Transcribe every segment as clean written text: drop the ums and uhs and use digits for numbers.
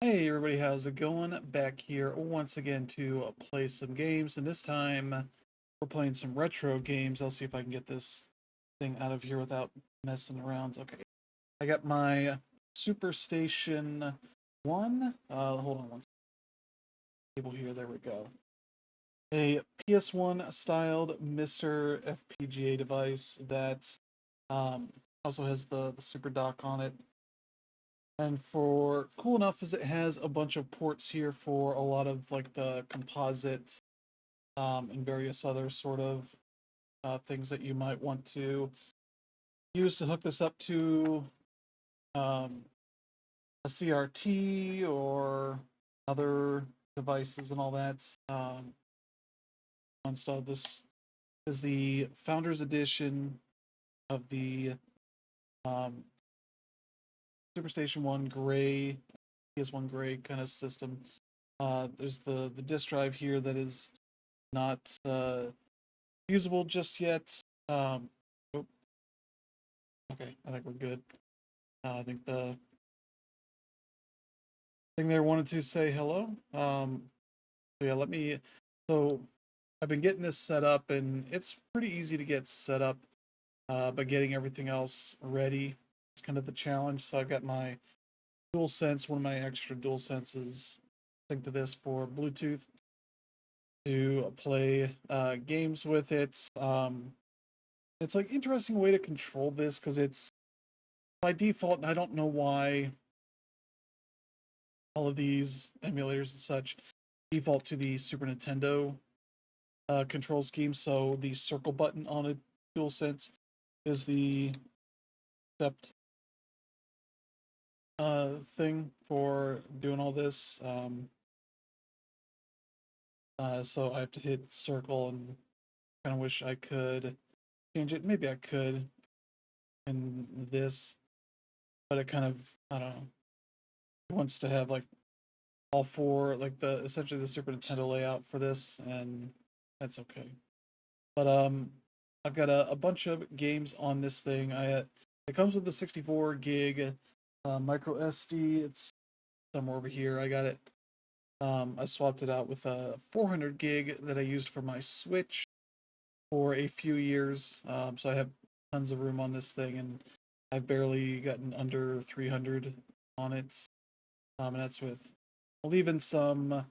Hey everybody, how's it going? Back here once again to play some games, and this time we're playing some retro games. I'll see if I can get this thing out of here without messing around. Okay, I got my SuperStation 1. Hold on one table here. There we go. A PS1 styled Mr. FPGA device that um, also has the Super Dock on it. And for cool enough as it has a bunch of ports here for a lot of like the composite and various other sort of things that you might want to use to hook this up to um, a CRT or other devices and all that. Installed this is the Founders Edition of the um, SuperStation 1 Gray, PS1 Gray kind of system. There's the disk drive here that is not usable just yet. Oh, okay, I think we're good. I think the thing there wanted to say hello. So yeah, let me. So I've been getting this set up, and it's pretty easy to get set up, but getting everything else ready is kind of the challenge. So I've got my DualSense, one of my extra DualSenses, synced to this for Bluetooth to play games with it. It's like interesting way to control this because it's by default, and I don't know why all of these emulators and such default to the Super Nintendo control scheme. So the circle button on a DualSense is the accept thing for doing all this. So I have to hit circle and kind of wish I could change it. Maybe I could in this, but it kind of, I don't know, it wants to have like all four, like the essentially the Super Nintendo layout for this, and that's okay. But I've got a bunch of games on this thing. It comes with the 64 gig micro SD. It's somewhere over here. I got it. I swapped it out with a 400 gig that I used for my Switch for a few years. So I have tons of room on this thing, and I've barely gotten under 300 on it. And that's with leaving some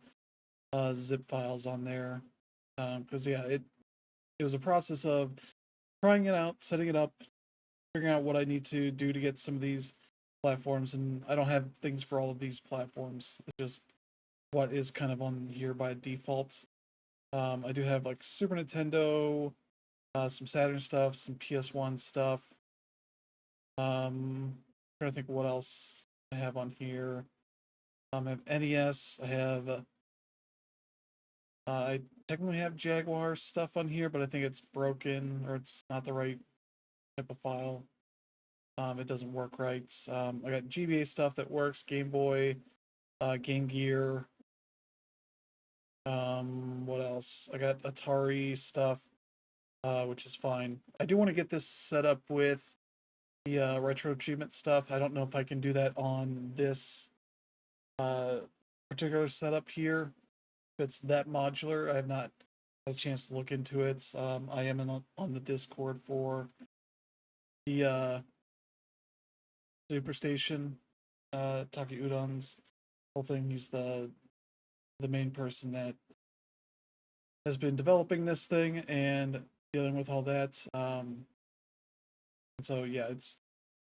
zip files on there. Because yeah, it was a process of trying it out, setting it up, figuring out what I need to do to get some of these platforms, and I don't have things for all of these platforms. It's just what is kind of on here by default. I do have like Super Nintendo, some Saturn stuff, some PS1 stuff. Trying to think what else I have on here. I have NES. I technically have Jaguar stuff on here, but I think it's broken or it's not the right type of file. It doesn't work right. I got GBA stuff that works, Game Boy, Game Gear. What else? I got Atari stuff, which is fine. I do want to get this set up with the retro achievement stuff. I don't know if I can do that on this uh, particular setup here. If it's that modular, I have not had a chance to look into it. I am on the Discord for the Superstation, Taki Udon's whole thing. He's the main person that has been developing this thing and dealing with all that. And so yeah, it's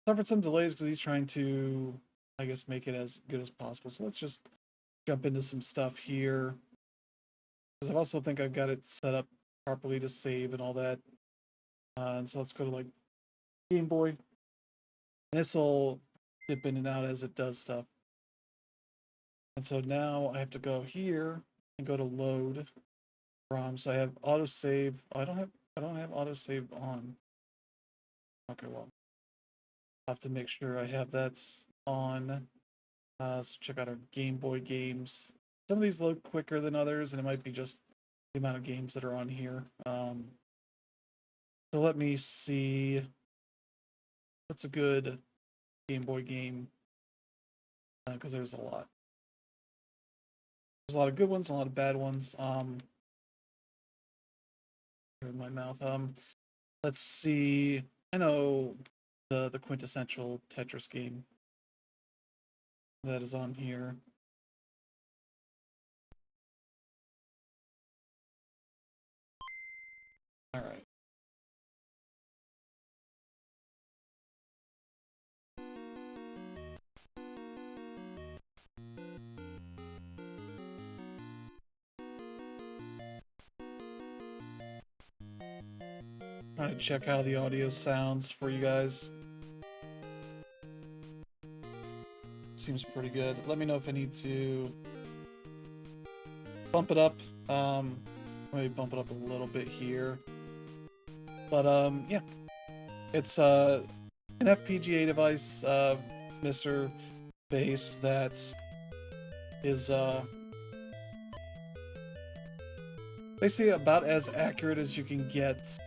suffered some delays because he's trying to, I guess, make it as good as possible. So let's just jump into some stuff here because I also think I've got it set up properly to save and all that. And so let's go to like Game Boy, and this will dip in and out as it does stuff. And so now I have to go here and go to load ROM. So I have autosave. Oh, I don't have autosave on. Okay, well, I have to make sure I have that on. So check out our Game Boy games. Some of these load quicker than others, and it might be just the amount of games that are on here. So let me see. What's a good Game Boy game? Because there's a lot. there's a lot of good ones, a lot of bad ones. In my mouth. Let's see. I know the quintessential Tetris game that is on here. All right. Trying to check how the audio sounds for you guys. Seems pretty good. Let me know if I need to bump it up. Maybe bump it up a little bit here. But yeah, it's an FPGA device, Mr. Bass, that is basically about as accurate as you can get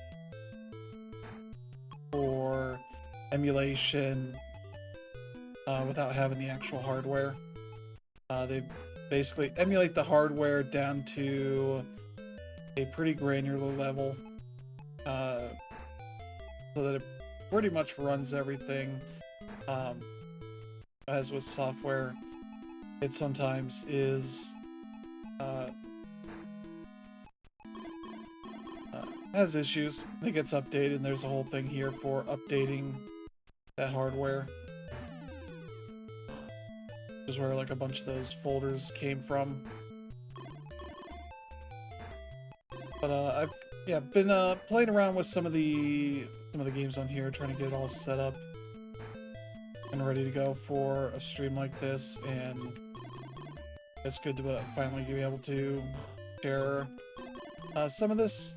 for emulation without having the actual hardware. They basically emulate the hardware down to a pretty granular level, so that it pretty much runs everything. As with software, it sometimes is has issues. It gets updated, and there's a whole thing here for updating that hardware. Which is where like a bunch of those folders came from. But I've been playing around with some of the games on here, trying to get it all set up and ready to go for a stream like this, and it's good to finally be able to share some of this.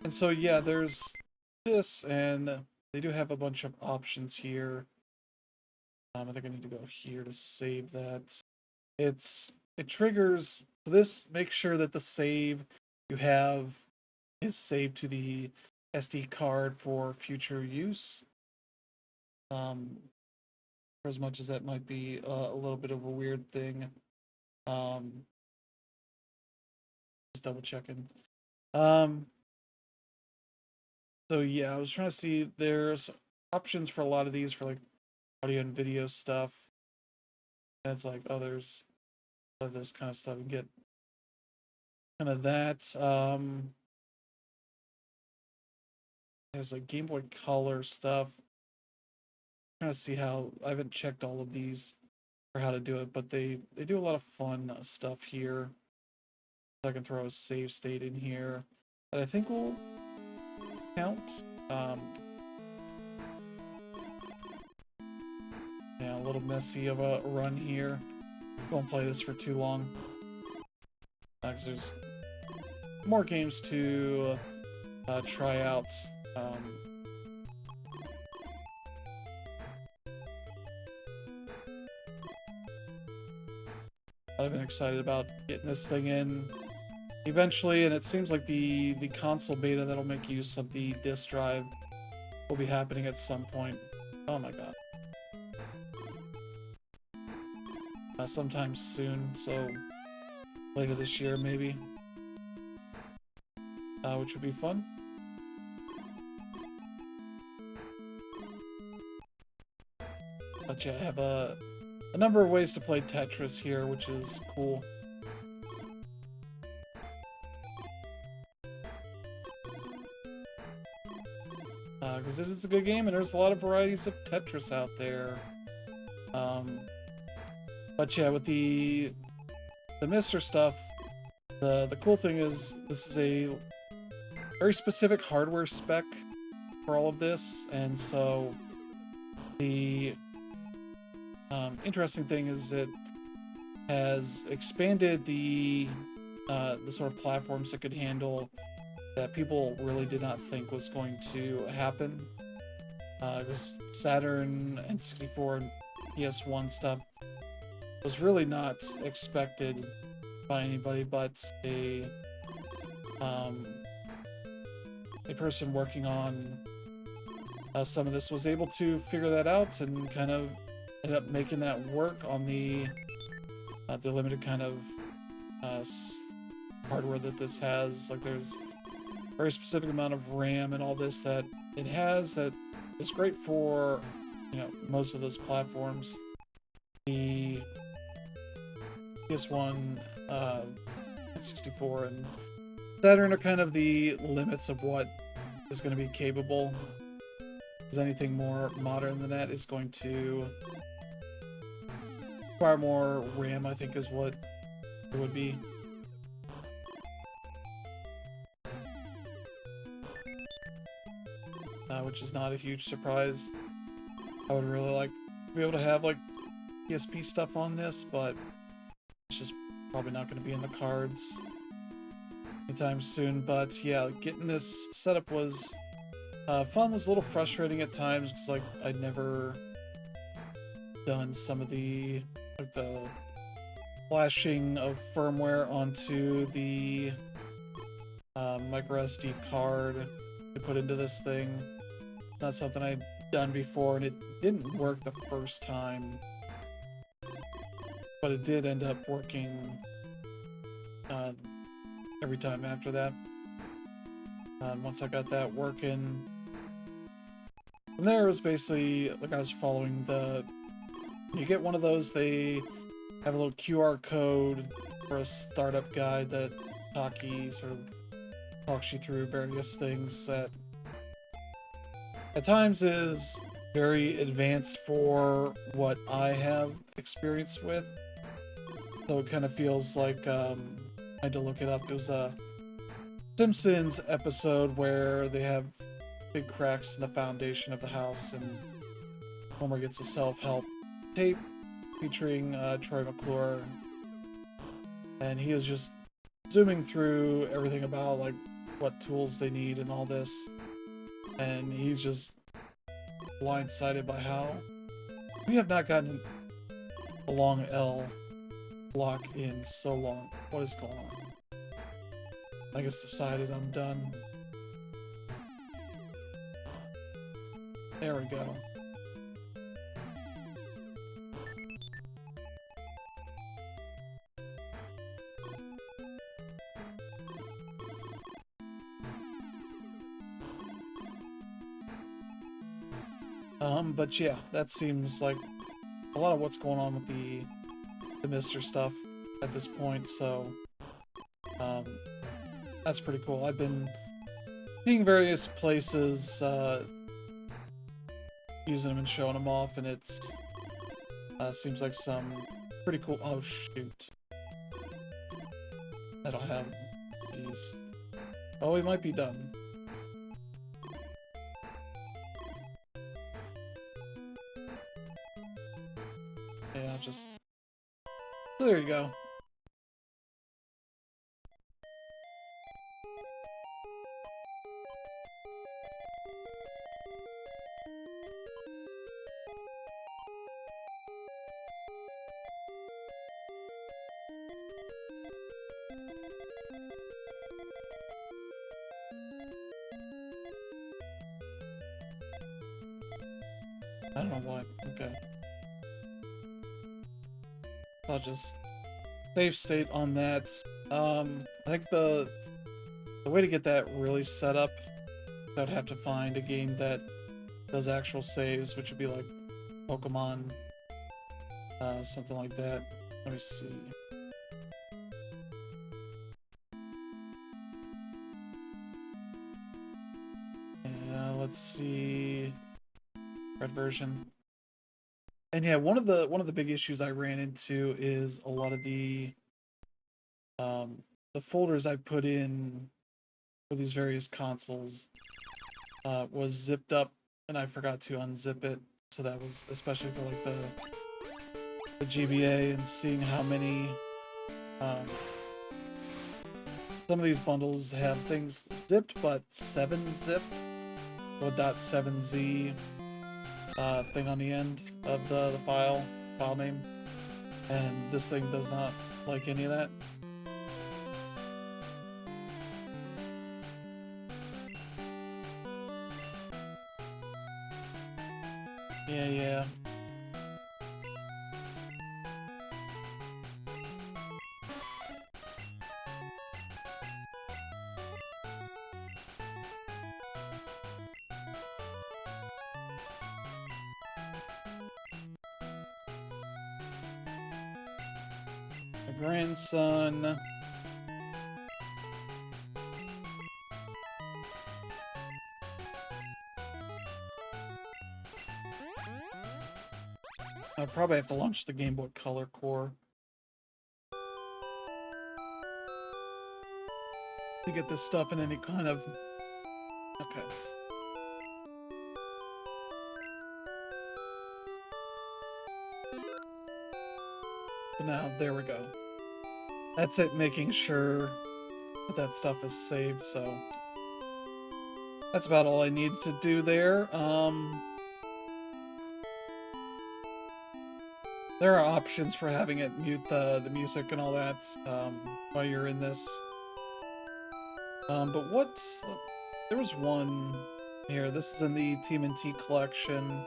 And so yeah, there's this, and they do have a bunch of options here. I think I need to go here to save that. It triggers, so this makes sure that the save you have is saved to the SD card for future use. For as much as that might be a little bit of a weird thing. Just double checking. So yeah, I was trying to see, there's options for a lot of these for like audio and video stuff. And it's like, oh, there's this kind of stuff. You get kind of that. There's like Game Boy Color stuff. I'm trying to see how, I haven't checked all of these for how to do it, but they do a lot of fun stuff here. So I can throw a save state in here that I think will count. Yeah, a little messy of a run here. Won't play this for too long, because there's more games to try out. I've been excited about getting this thing in eventually, and it seems like the console beta that'll make use of the disk drive will be happening at some point. Oh my god. Sometime soon, so later this year maybe, which would be fun. But yeah, I have a number of ways to play Tetris here, which is cool. Because it is a good game, and there's a lot of varieties of Tetris out there. But yeah, with the Mr. stuff, the cool thing is this is a very specific hardware spec for all of this, and so the interesting thing is it has expanded the sort of platforms it could handle that people really did not think was going to happen. Because Saturn and 64 and PS1 stuff was really not expected by anybody but a person working on some of this was able to figure that out and kind of ended up making that work on the limited kind of hardware that this has. Like there's a very specific amount of RAM and all this that it has that is great for, you know, most of those platforms. The PS1, 64, and Saturn are kind of the limits of what is going to be capable. Because anything more modern than that is going to require more RAM, I think, is what it would be. Which is not a huge surprise. I would really like to be able to have like PSP stuff on this, but it's just probably not going to be in the cards anytime soon. But yeah, getting this setup was fun. Was a little frustrating at times because like I'd never done some of the like the flashing of firmware onto the micro SD card to put into this thing. Not something I'd done before, and it didn't work the first time, but it did end up working every time after that. Once I got that working, from there it was basically like I was following the. You get one of those, they have a little QR code for a startup guide that Taki sort of talks you through various things that at times is very advanced for what I have experience with. So it kind of feels like I had to look it up. It was a Simpsons episode where they have big cracks in the foundation of the house, and Homer gets a self-help tape featuring Troy McClure, and he is just zooming through everything about like what tools they need and all this, and he's just blindsided by how we have not gotten a long L block in so long. What is going on? I guess decided I'm done. There we go. But yeah, that seems like a lot of what's going on with the Mr. stuff at this point, so that's pretty cool. I've been seeing various places using them and showing them off, and it's seems like some pretty cool. Oh shoot, I don't have. Jeez. Oh, we might be done. Yeah, just there you go. I don't know why. Okay. I'll just save state on that. I think the way to get that really set up, I'd have to find a game that does actual saves, which would be like Pokemon, something like that. Let me see. Let's see. Red version. And yeah, one of the big issues I ran into is a lot of the folders I put in for these various consoles was zipped up, and I forgot to unzip it. So that was especially for like the GBA, and seeing how many some of these bundles have things zipped, but 7 zipped, or .7z thing on the end of the file name, and this thing does not like any of that. Yeah. grandson. I'll probably have to launch the Game Boy Color core to get this stuff in any kind of... Okay. So now, there we go. That's it, making sure that that stuff is saved, so... That's about all I need to do there. There are options for having it mute the music and all that while you're in this. But what's... There was one here. This is in the TMNT collection.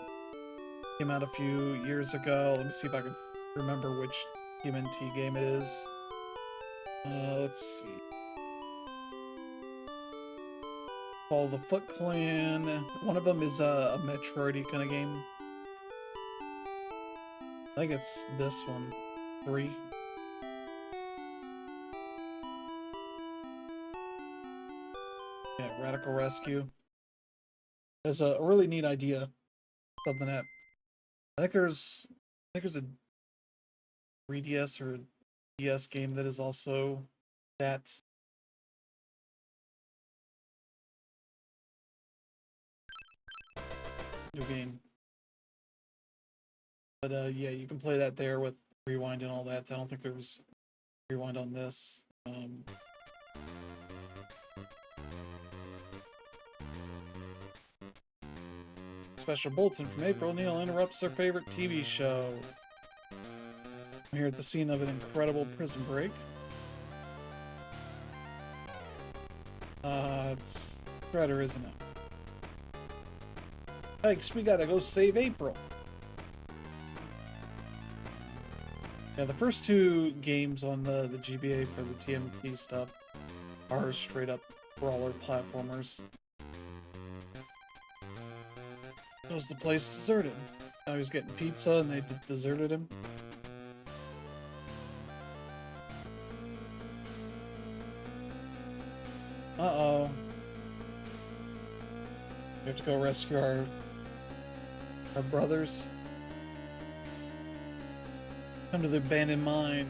Came out a few years ago. Let me see if I can remember which TMNT game it is. Let's see. Follow the Foot Clan. One of them is a Metroid-y kind of game. I think it's this one. 3. Yeah, Radical Rescue. There's a really neat idea. Something that I think there's a 3DS or DS game that is also that. New game. But yeah, you can play that there with rewind and all that. I don't think there's rewind on this. Special bulletin from April. Neil interrupts their favorite TV show. I'm here at the scene of an incredible prison break. It's Shredder, isn't it? Thanks, we gotta go save April. Yeah, the first 2 games on the GBA for the TMT stuff are straight up brawler platformers. Was the place deserted? Now he's getting pizza and they deserted him. Uh-oh. We have to go rescue our brothers. Come to the abandoned mine.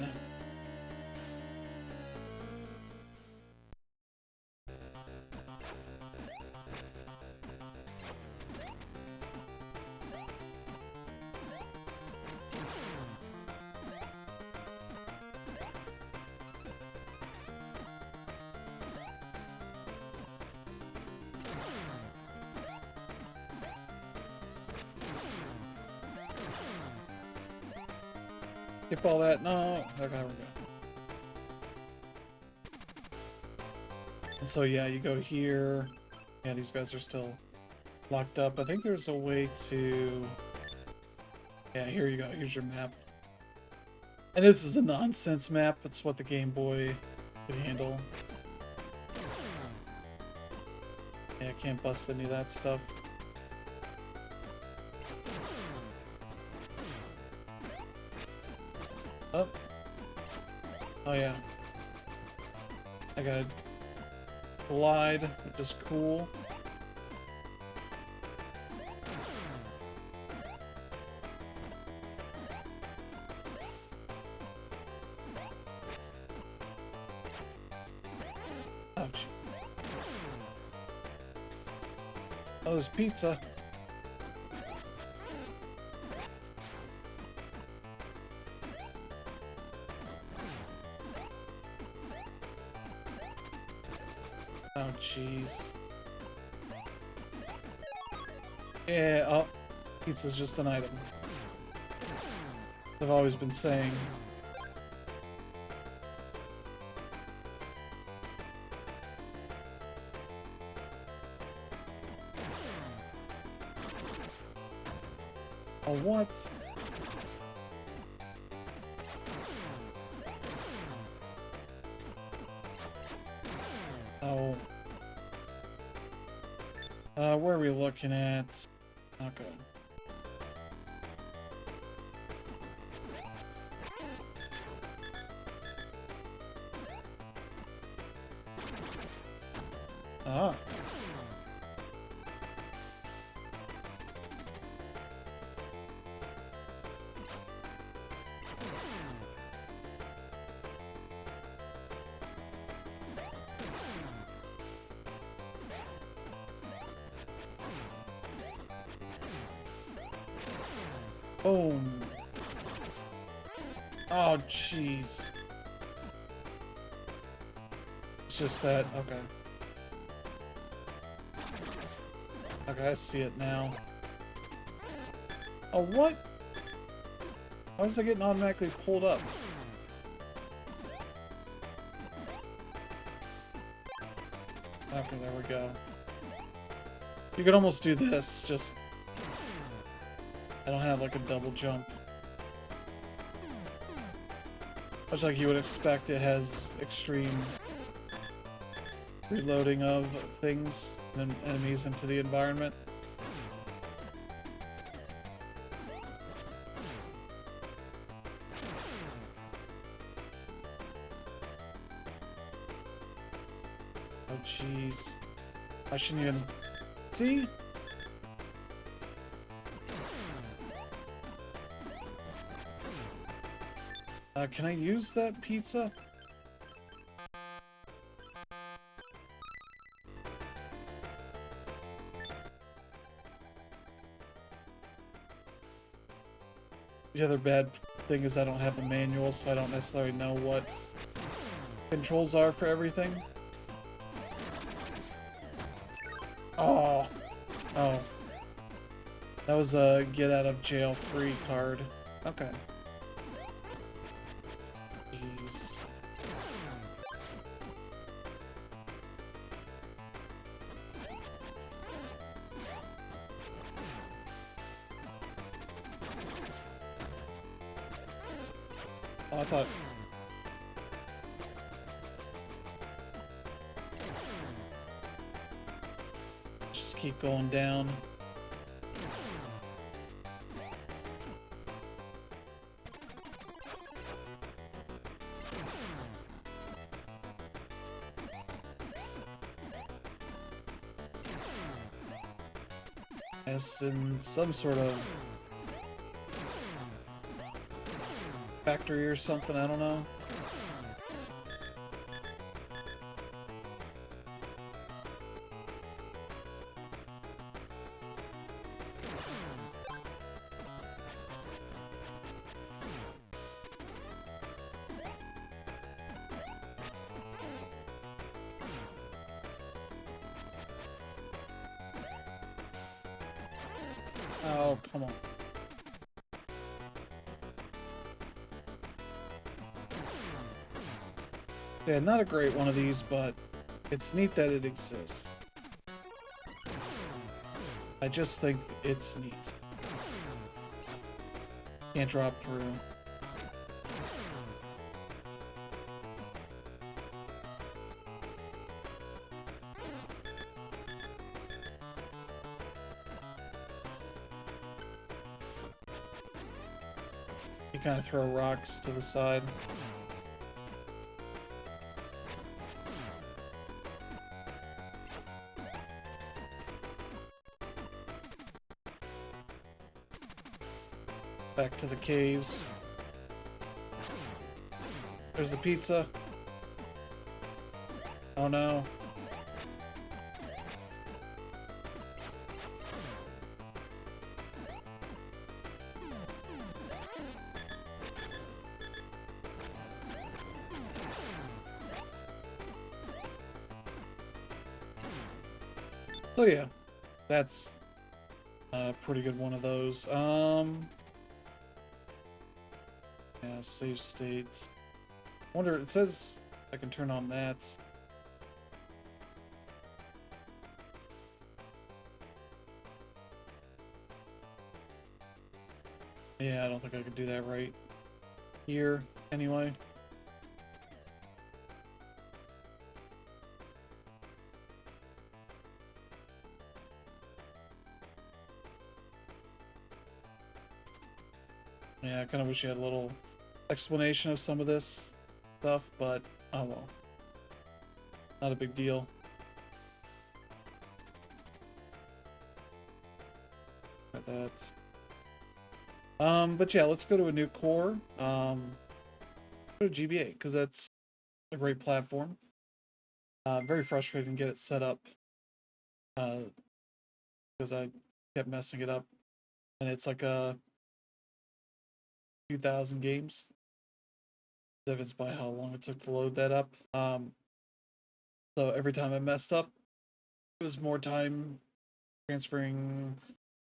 Skip all that. No. Okay, we go. And so yeah, you go here. Yeah, these guys are still locked up. I think there's a way to... Yeah, here you go. Here's your map. And this is a nonsense map. It's what the Game Boy could handle. Yeah, can't bust any of that stuff. Oh. Oh yeah. I gotta glide, which is cool. Ouch. Oh, there's pizza. Oh, jeez. Yeah, oh. Pizza's just an item. I've always been saying. Oh, what? Oh. Where are we looking at? Okay. Ah. Boom. Oh, jeez. It's just that, okay. Okay, I see it now. Oh, what? How was I getting automatically pulled up? Okay, there we go. You could almost do this, just... I don't have, like, a double jump. Much like you would expect, it has extreme reloading of things and enemies into the environment. Oh, jeez. I shouldn't even... See? Can I use that pizza? The other bad thing is I don't have a manual, so I don't necessarily know what controls are for everything. Oh. Oh. That was a get out of jail free card. Okay. Jeez. Oh, I thought... Just keep going down. As in some sort of factory or something, I don't know. Oh, come on. Yeah, not a great one of these, but it's neat that it exists. I just think it's neat. Can't drop through. You kind of throw rocks to the side. Back to the caves. There's the pizza. Oh no. So yeah, that's a pretty good one of those. Yeah, save states. Wonder, it says I can turn on that. Yeah, I don't think I could do that right here anyway. Yeah, I kind of wish you had a little explanation of some of this stuff, but oh well. Not a big deal. got that. But yeah, let's go to a new core. Go to GBA, because that's a great platform. Very frustrating to get it set up. Because I kept messing it up. And it's like a 2,000 games. Evidenced by how long it took to load that up. So every time I messed up, it was more time transferring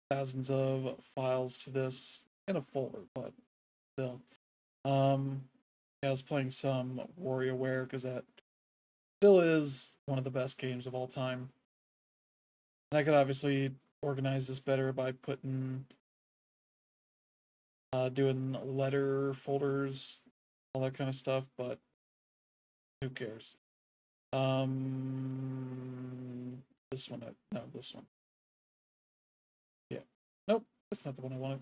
thousands of files to this in a folder, but still. Yeah, I was playing some WarioWare because that still is one of the best games of all time. And I could obviously organize this better by putting doing letter folders, all that kind of stuff, but who cares? This one, no, this one. Yeah. Nope, that's not the one I wanted.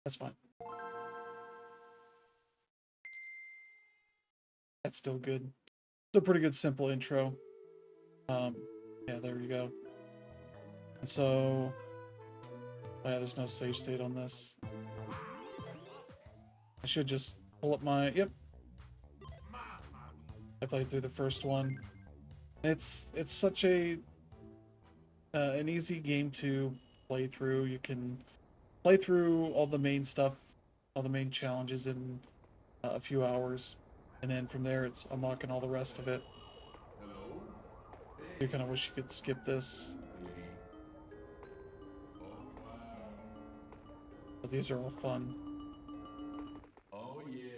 That's fine. That's still good. It's a pretty good simple intro. Yeah, there you go. And so, oh yeah, there's no save state on this. I should just pull up my, yep. I played through the first one. It's such a an easy game to play through. You can play through all the main stuff, all the main challenges in a few hours, and then from there it's unlocking all the rest of it. You kind of wish you could skip this, but these are all fun. Oh yeah.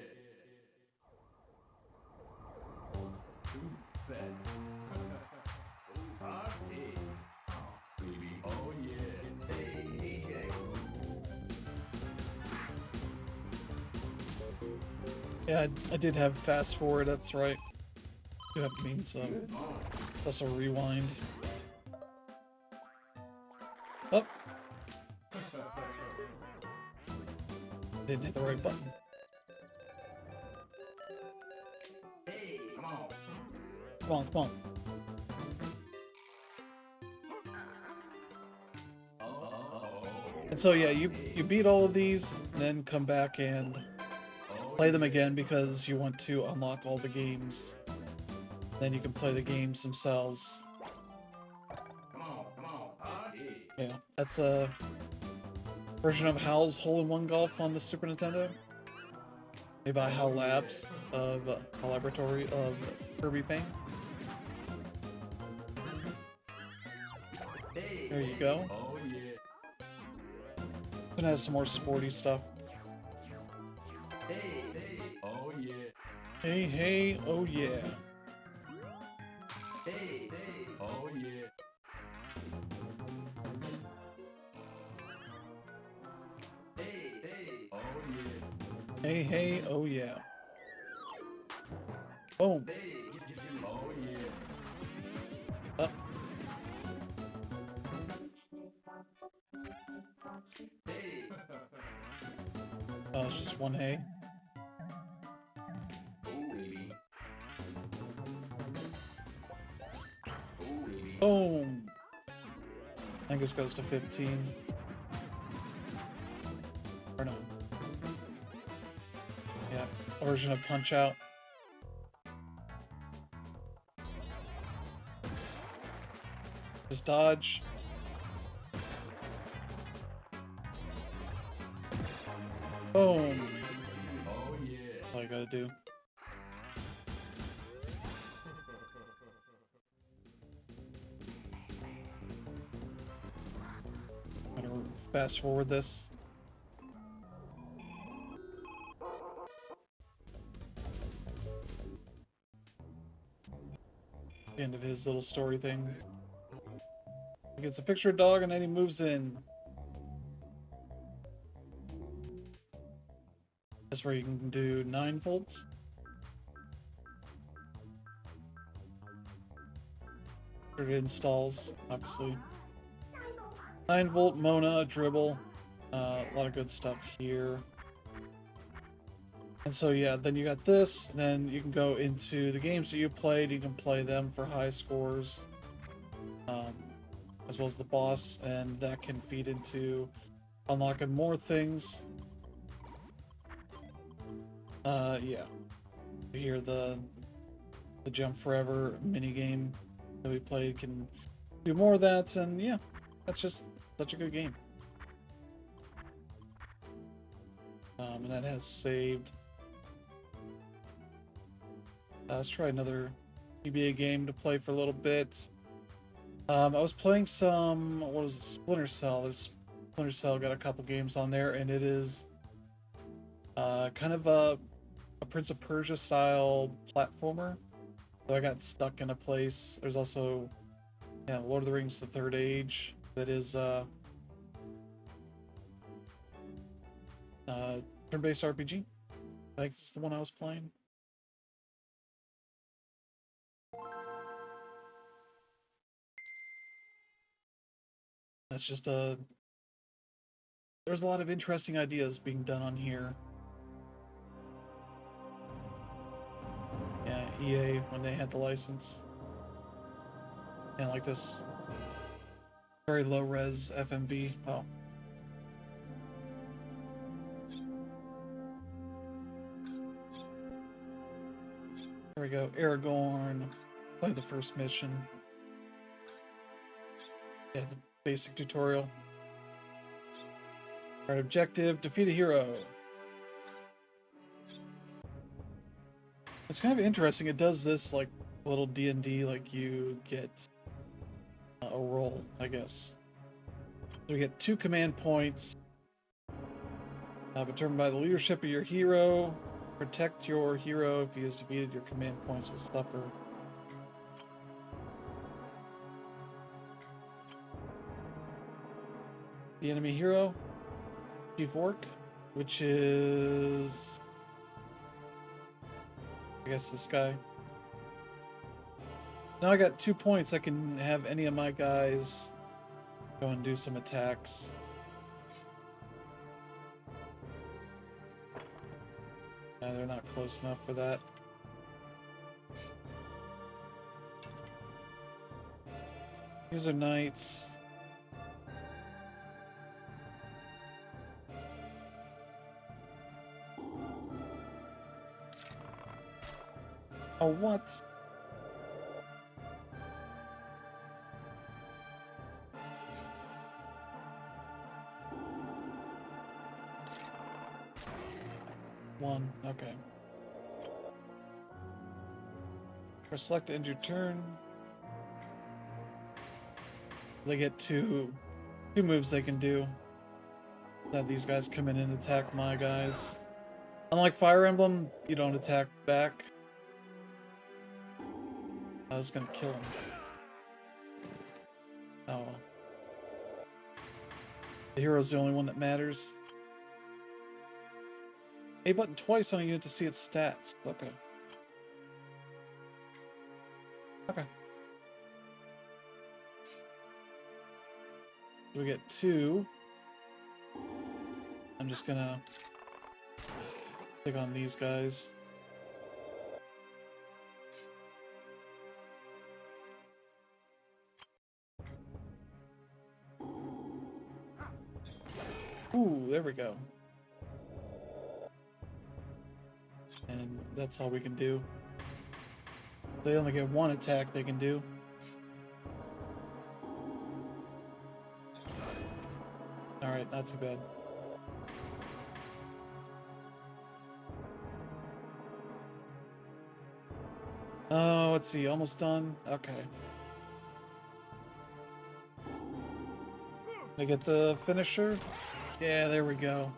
Oh yeah. Yeah, I did have fast forward, that's right. You have to mean some. Also rewind. Oh! Didn't hit the right button. Hey, come on. Come on, come on. And so yeah, you beat all of these, and then come back and play them again because you want to unlock all the games. Then you can play the games themselves. Come on. Yeah, that's a version of Hal's Hole-in-One Golf on the Super Nintendo. Made by HAL Labs of HAL Laboratory of Kirby fame. There you go. Oh yeah. It has some more sporty stuff. Hey, oh yeah. Hey, hey, oh yeah. Hey, oh yeah. Hey, oh yeah. Hey, hey, oh yeah. Boom. Oh yeah. Up. Oh, it's just one hay. Boom. I think this goes to 15. Or no. Yeah, version of Punch Out. Just dodge. Boom. Oh yeah. That's all you gotta do. I'm gonna fast forward this. The end of his little story thing. He gets a picture of a dog and then he moves in. That's where you can do 9 volts. It installs, obviously. 9-volt Mona, dribble. A lot of good stuff here. And so yeah, then you got this, and then you can go into the games that you played. You can play them for high scores, um, as well as the boss, and that can feed into unlocking more things. Yeah. Here the Jump Forever mini game that we played can do more of that, and yeah, that's just such a good game. And that has saved. Let's try another PBA game to play for a little bit. I was playing some, what was it, Splinter Cell. There's Splinter Cell got a couple games on there, and it is kind of a Prince of Persia style platformer. So I got stuck in a place. There's also, yeah, Lord of the Rings: The Third Age that is turn-based RPG. I think it's the one I was playing. That's just there's a lot of interesting ideas being done on here. Yeah, EA when they had the license. And like this very low res FMV. Oh. There we go. Aragorn. Play the first mission. Yeah, the basic tutorial. Alright, objective, defeat a hero. It's kind of interesting. It does this like a little D&D, like you get a roll, I guess. So you get 2 command points. Determined by the leadership of your hero. Protect your hero. If he is defeated, your command points will suffer. The enemy hero, Chief Orc, which is, I guess, this guy. Now I got 2 points. I can have any of my guys go and do some attacks. They're not close enough for that. These are knights. Oh, what? One, okay. Press select to end your turn. They get two moves they can do. Have these guys come in and attack my guys. Unlike Fire Emblem, you don't attack back. I was gonna kill him. Oh well. The hero's the only one that matters. A button twice on a unit to see its stats. Okay. Okay. We get 2. I'm just gonna take on these guys. Ooh, there we go. And that's all we can do. They only get 1 attack they can do. Alright, not too bad. Oh, let's see, almost done? Okay. Did I get the finisher? Yeah, there we go.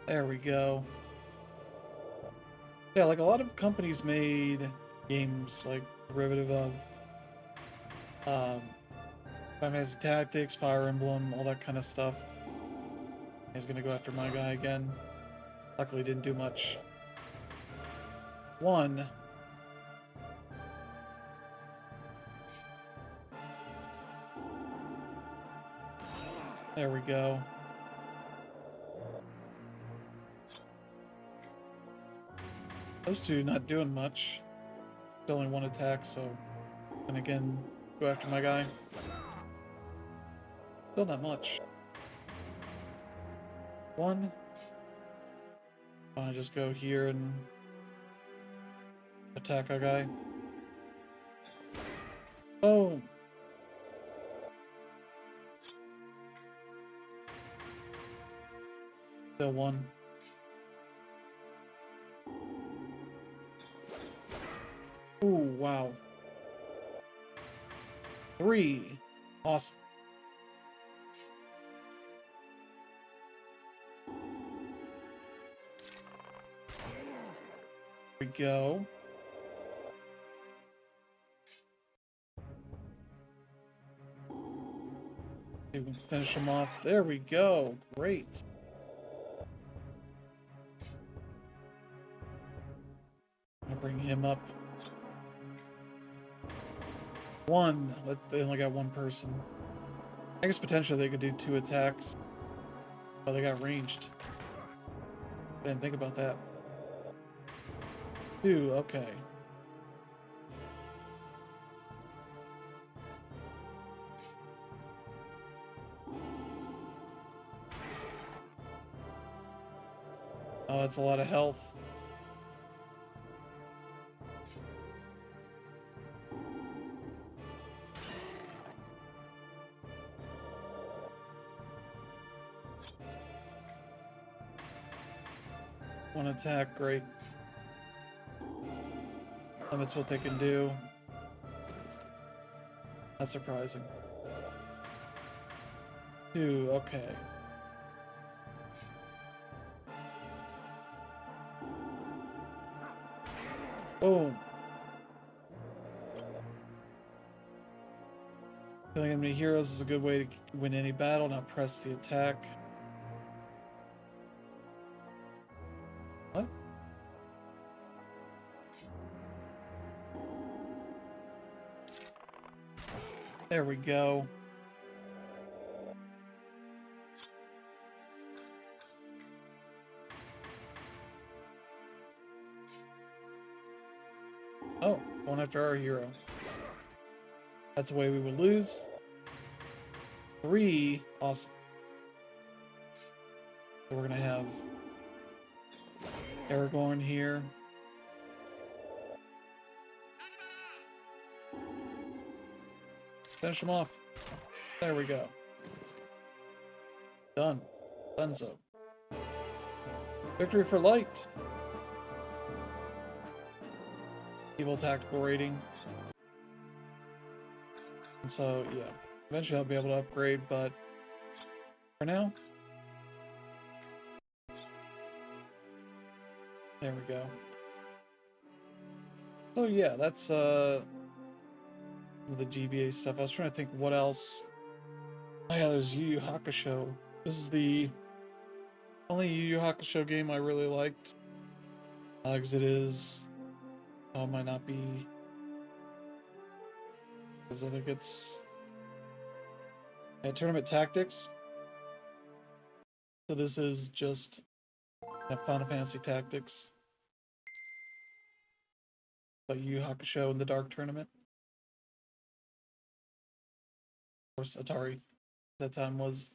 There we go. Yeah, like a lot of companies made games like derivative of Final Fantasy Tactics, Fire Emblem, all that kind of stuff. He's gonna go after my guy again. Luckily didn't do much. 1. There we go. Those two not doing much. Still only one attack, so... And again, go after my guy. Still not much. One. I want to just go here and attack our guy. Oh! Still one. Ooh, wow. 3. Awesome. There we go. See if we can finish him off. There we go. Great. I'm gonna bring him up. 1. They only got 1 person. I guess potentially they could do 2 attacks. Oh, they got ranged. I didn't think about that. 2, okay. Oh, that's a lot of health. One attack, great. Limits what they can do. That's surprising. 2, okay. Boom. Killing enemy heroes is a good way to win any battle. Now press the attack. What? There we go. Oh, going after our hero. That's the way we would lose. 3, awesome. So we're gonna have Aragorn here. Finish him off. There we go. Done. Dunzo. Victory for light. Evil tactical rating. And so, yeah. Eventually I'll be able to upgrade, but for now. There we go. So yeah, that's the GBA stuff. I was trying to think what else. Oh yeah, there's Yu Yu Hakusho. This is the only Yu Yu Hakusho game I really liked. Because it is... Oh, it might not be... Because I think it's... Yeah, Tournament Tactics. So this is just Final Fantasy Tactics. But Yu Yu Hakusho in the Dark Tournament. Of course, Atari at that time was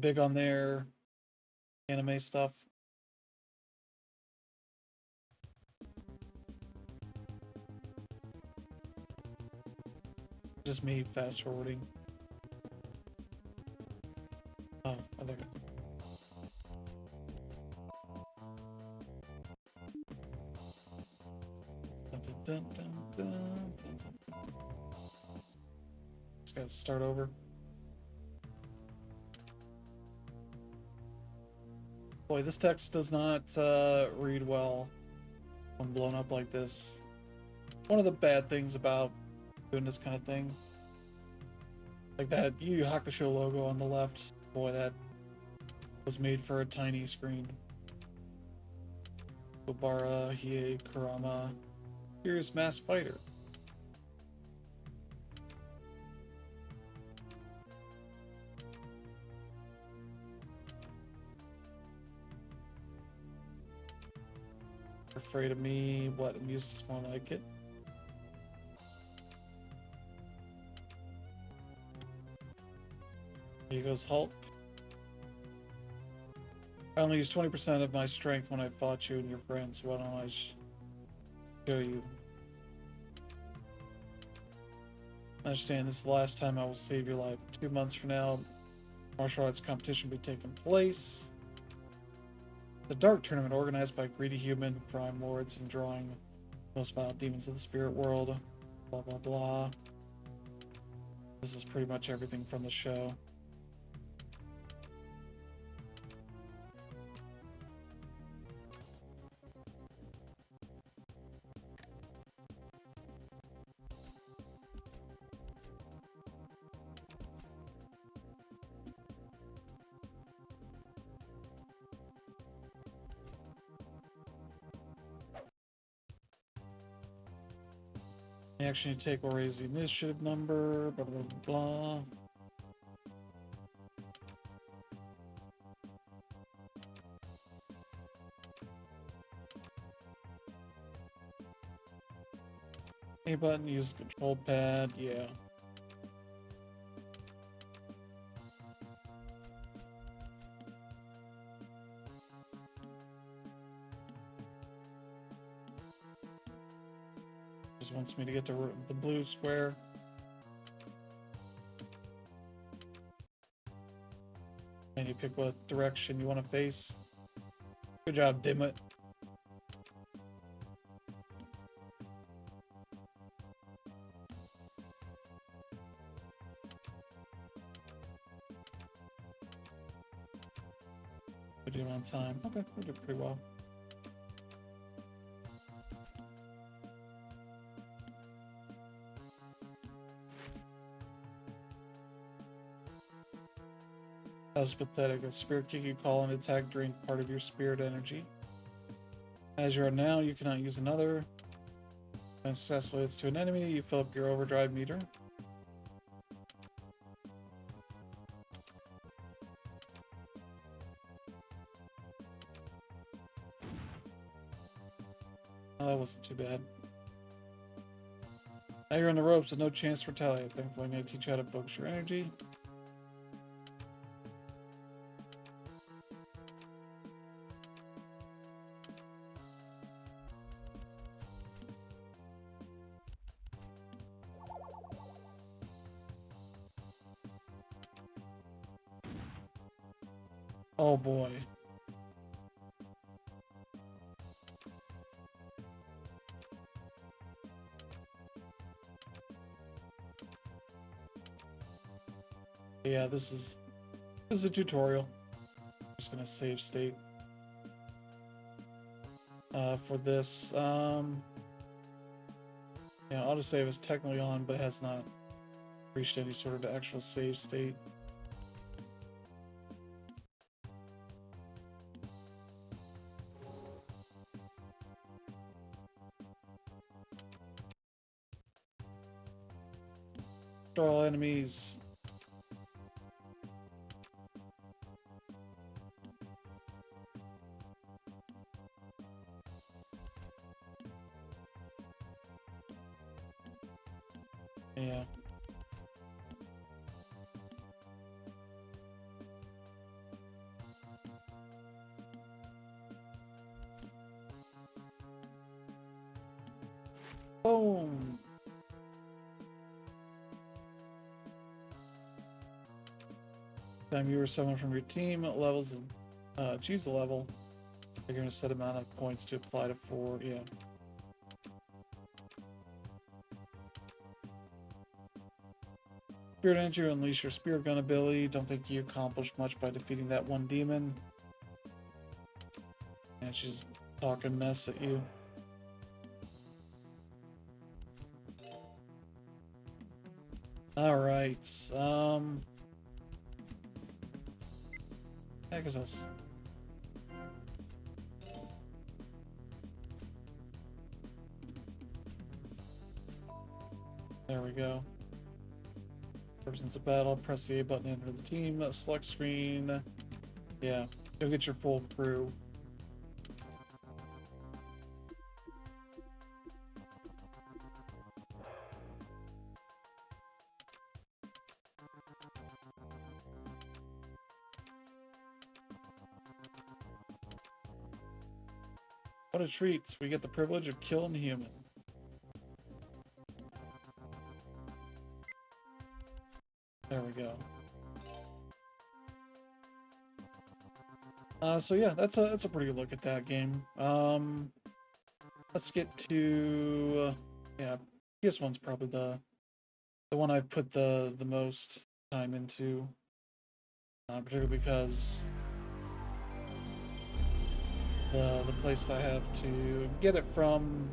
big on their anime stuff. Just me fast forwarding. Oh, I think. Dun, dun, dun, dun, dun. Just gotta start over. Boy, this text does not read well when blown up like this. One of the bad things about doing this kind of thing. Like that Yu Yu Hakusho logo on the left. Boy, that was made for a tiny screen. Obara, Hiei, Kurama. Here's Mass Fighter. afraid of me. What, amused is more like it. Here goes Hulk. I only used 20% of my strength when I fought you and your friends. Why don't I show you? I understand this is the last time I will save your life. 2 months from now, martial arts competition will be taking place. The dark tournament organized by greedy human crime lords and drawing most vile demons of the spirit world. Blah, blah, blah. This is pretty much everything from the show. The action you take will raise the initiative number, blah, blah, blah. A button, use the control pad, yeah. Just wants me to get to the blue square. And you pick what direction you want to face. Good job, Dimwit. We did it on time. Okay, we did pretty well. That was pathetic. A spirit kick you call an attack drain part of your spirit energy. As you are now, you cannot use another. When successfully hits to an enemy, you fill up your overdrive meter. Oh, that wasn't too bad. Now you're on the ropes with no chance to retaliate. Thankfully, I'm going to teach you how to focus your energy. Oh boy. Yeah, this is a tutorial. I'm just gonna save state. For this, yeah, autosave is technically on, but it has not reached any sort of actual save state. Destroy all enemies. Yeah. Boom. Time you or someone from your team levels and choose a level. You're going to set amount of points to apply to 4. Yeah. Spirit energy, unleash your spirit gun ability. Don't think you accomplished much by defeating that one demon. And she's talking mess at you. Alright, heck is us? There we go. Represents a battle, press the A button to enter the team, select screen. Yeah, you'll get your full crew. What a treat. We get the privilege of killing a human. There we go. So yeah, that's a pretty good look at that game. Let's get to yeah, PS1's probably the one I've put the most time into, particularly because the place that I have to get it from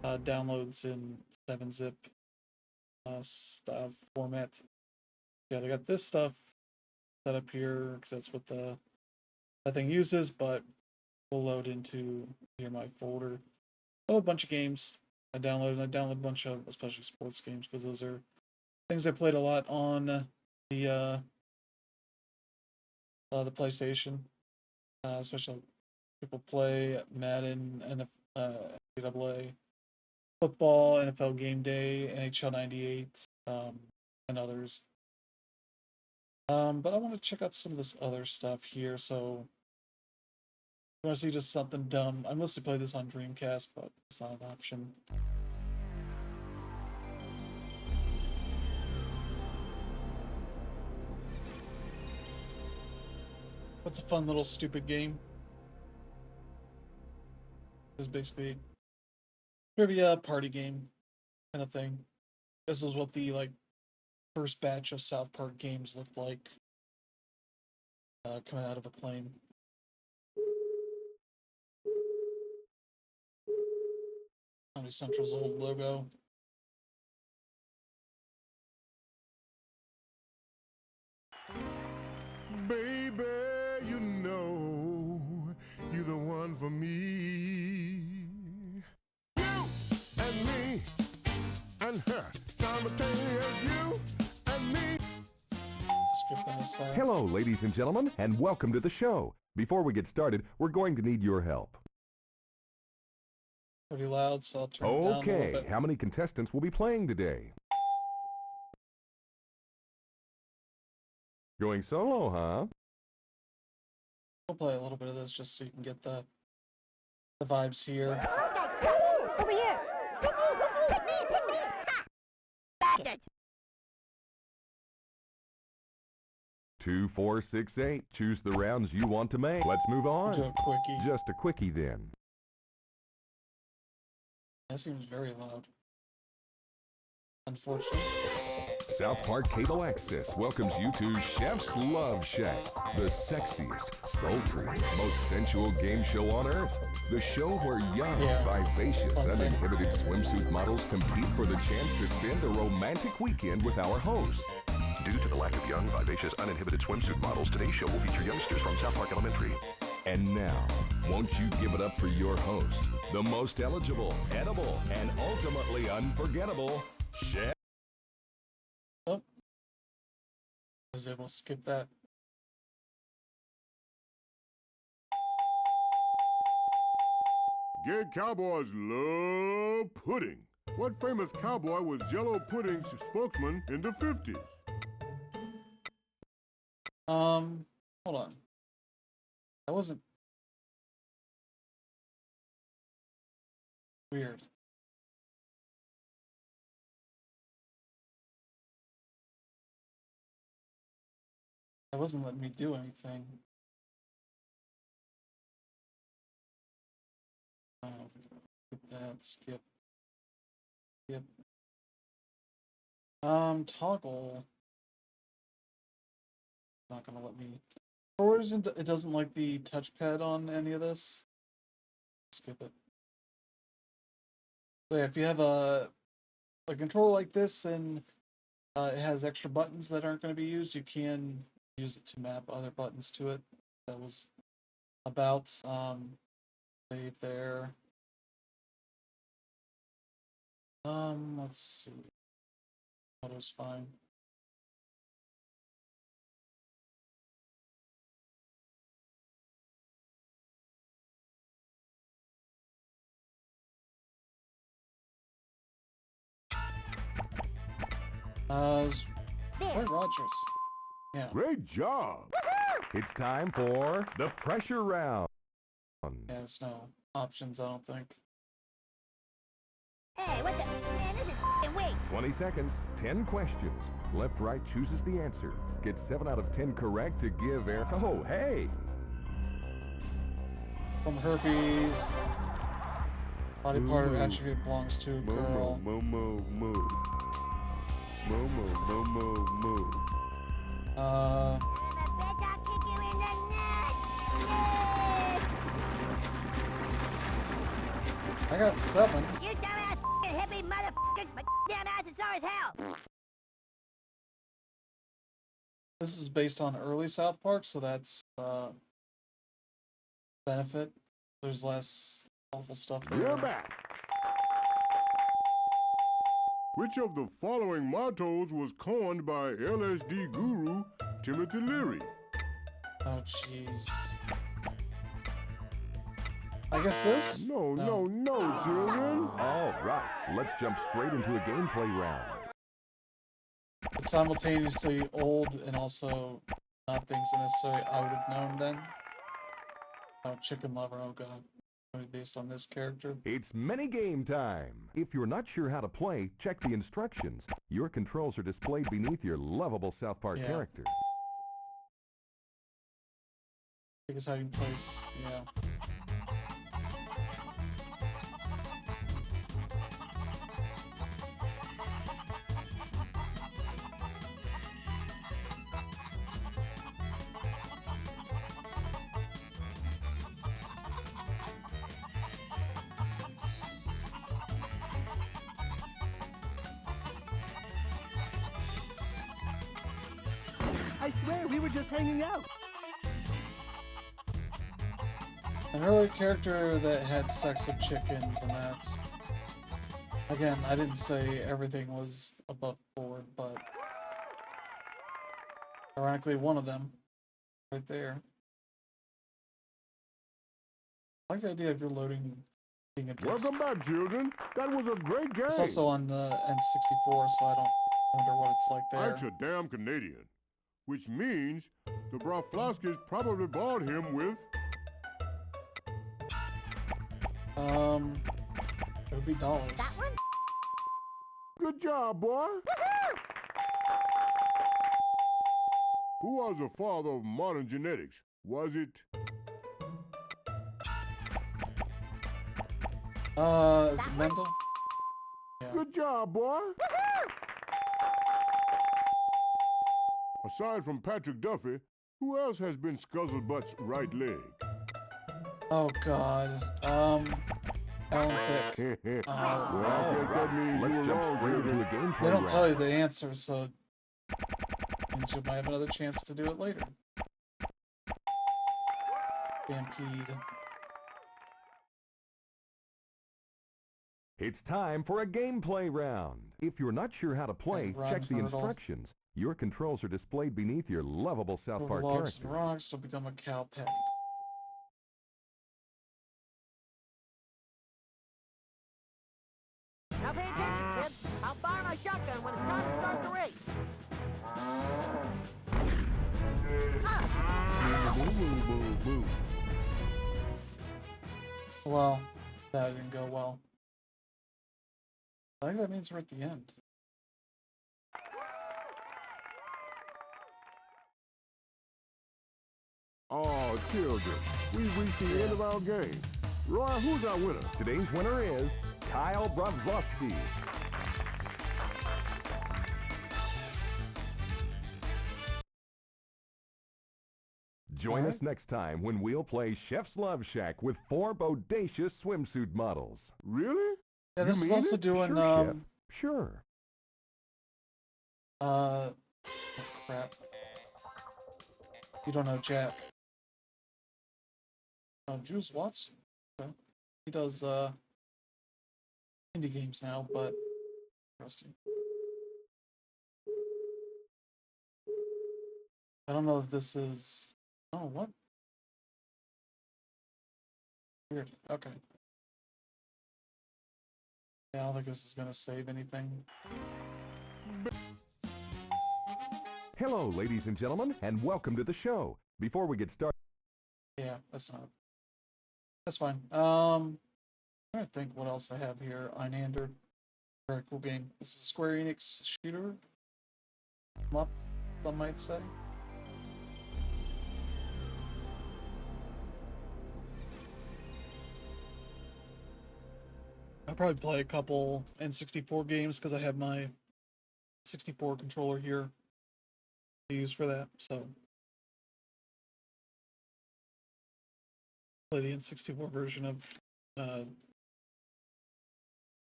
downloads in 7-zip stuff format. Yeah, they got this stuff set up here because that's what that thing uses, but we'll load into here my folder. Oh, a bunch of games I downloaded a bunch of especially sports games because those are things I played a lot on the PlayStation. Especially people play Madden, NCAA football, NFL Game Day, NHL '98, and others. But I want to check out some of this other stuff here. So, you want to see just something dumb? I mostly play this on Dreamcast, but it's not an option. What's a fun little stupid game? This is basically trivia party game kind of thing. This is what the first batch of South Park games looked like coming out of Acclaim. Comedy Central's old logo. Baby, you know you're the one for me. You and me and her, simultaneous. You and me. Skip past that. Hello, ladies and gentlemen, and welcome to the show. Before we get started, we're going to need your help. Pretty loud, so I'll turn it down a little Okay, bit. how many contestants will be playing today? Going solo, huh? We'll play a little bit of this just so you can get the vibes here. Over here. Pick me. 2, 4, 6, 8. Choose the rounds you want to make. Let's move We'll do a on. quickie. Just a quickie then. That seems very loud. Unfortunately. South Park Cable Access welcomes you to Chef's Love Shack, the sexiest, sultriest, most sensual game show on earth. The show where young, vivacious, uninhibited swimsuit models compete for the chance to spend a romantic weekend with our host. Due to the lack of young, vivacious, uninhibited swimsuit models, today's show will feature youngsters from South Park Elementary. And now, won't you give it up for your host, the most eligible, edible, and ultimately unforgettable, Chef? Oh. I was able to skip that. Gay cowboys love pudding. What famous cowboy was Jello Pudding's spokesman in the 50s? Hold on. That wasn't weird. That wasn't letting me do anything. Skip that, skip. Skip. Toggle. Not gonna let me. Or isn't it doesn't like the touchpad on any of this? Skip it. So yeah, if you have a controller like this and it has extra buttons that aren't going to be used, you can use it to map other buttons to it. That was about save there. Let's see. Auto's fine. Roy Rogers. Yeah. Great job! It's time for the pressure round. Yeah, it's no options, I don't think. Hey, what the? Man, this is f***ing weak. 20 seconds, 10 questions. Left, right chooses the answer. Get 7 out of 10 correct to give air. Oh, hey! From herpes. Body part or attribute belongs to a girl. Moo, moo, moo. Moo, moo, moo, moo, moo. And I bet I'll kick you in the nuts. I got 7. You dumbass f***ing hippie motherfuckers, my damn ass is sore as hell. This is based on early South Park, so that's benefit. There's less awful stuff there. You're back. Which of the following mottos was coined by LSD guru Timothy Leary? Oh, jeez. I guess this? No, children. All right, let's jump straight into a gameplay round. It's simultaneously old and also not things that necessarily I would have known then. Oh, chicken lover, oh god. Based on this character. It's mini-game time. If you're not sure how to play, check the instructions. Your controls are displayed beneath your lovable South Park character. Biggest hiding place, yeah. I swear we were just hanging out. An early character that had sex with chickens, and that's... Again, I didn't say everything was above board, but... Ironically, one of them. Right there. I like the idea of your loading being a disc. Welcome back, children. That was a great game. It's also on the N64, so I don't wonder what it's like there. Ike's a damn Canadian, which means the Broflovskis probably bought him with... It would be dollars. That one? Good job, boy. Who was the father of modern genetics? Was it... Is it Mendel? Yeah. Good job, boy. Aside from Patrick Duffy, who else has been Scuzzlebutt's right leg? Oh god. Alan Thicke. Well, I guess that means you were Let's jump wrong, straight into children. a gameplay They don't round. tell you the answer, so means you might have another chance to do it later. Stampede. It's time for a gameplay round. If you're not sure how to play, Run, check the hurdle. instructions. Your controls are displayed beneath your lovable South Over Park logs and character. rocks to become a cow patty. Now pay attention, kids. I'll fire my shotgun when it's time to start the race. Well, that didn't go well. I think that means we're at the end. Oh, children, we've reached the end of our game. Roy, who's our winner? Today's winner is Kyle Broflovski. Join us next time when we'll play Chef's Love Shack with 4 bodacious swimsuit models. Really? Yeah, this is mean also it? doing, Sure, Chef. Sure. oh, crap. You don't know Jack. Oh, Jules Watson. Okay. He does, indie games now, but interesting. I don't know if this is... Oh, what? Weird. Okay. Yeah, I don't think this is gonna save anything. Hello, ladies and gentlemen, and welcome to the show. Before we get started, Yeah, that's not... That's fine. I'm trying to think what else I have here. Einander. Very cool game. This is a Square Enix shooter. Up, some might say. I'll probably play a couple N64 games because I have my 64 controller here to use for that. So play the N64 version of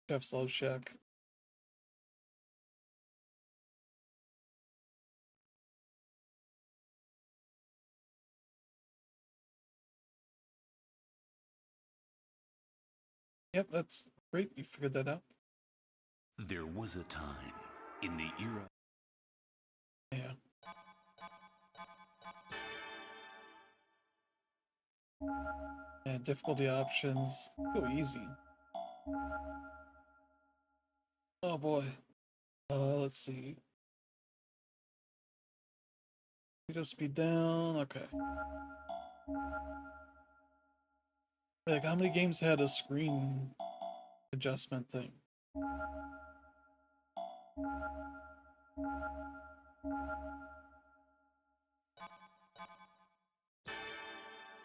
Chef's Love Shack. Yep, that's great. You figured that out. There was a time in the era. Yeah. And difficulty options. Go easy. Oh boy. Let's see. Speed down. Okay. Like, how many games had a screen adjustment thing?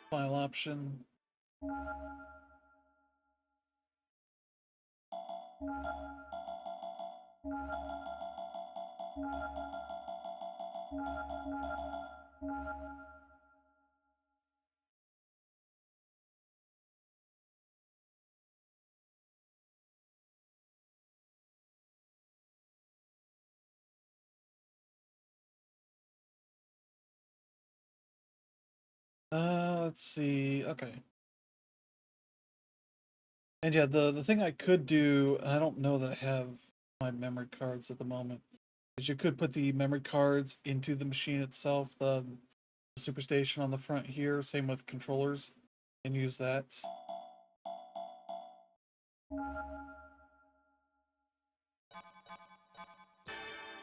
File option. Let's see. Okay. And yeah, the thing I could do, and I don't know that I have my memory cards at the moment, is you could put the memory cards into the machine itself, the SuperStation on the front here, same with controllers, and use that.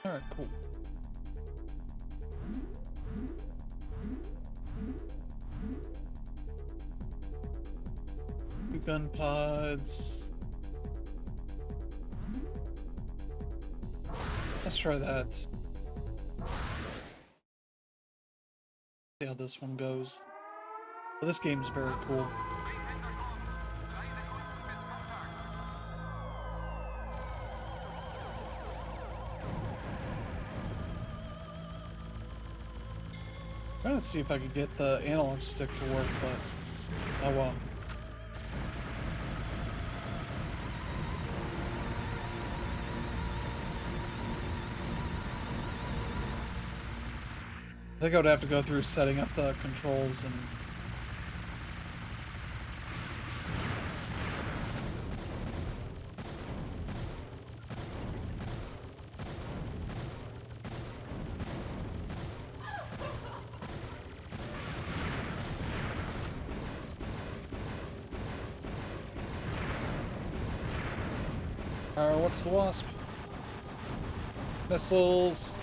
Alright, cool. Two gun pods. Let's try that. See how this one goes. Well, this game's very cool. I'm trying to see if I could get the analog stick to work, but oh well. I think I would have to go through setting up the controls and what's the wasp? Missiles.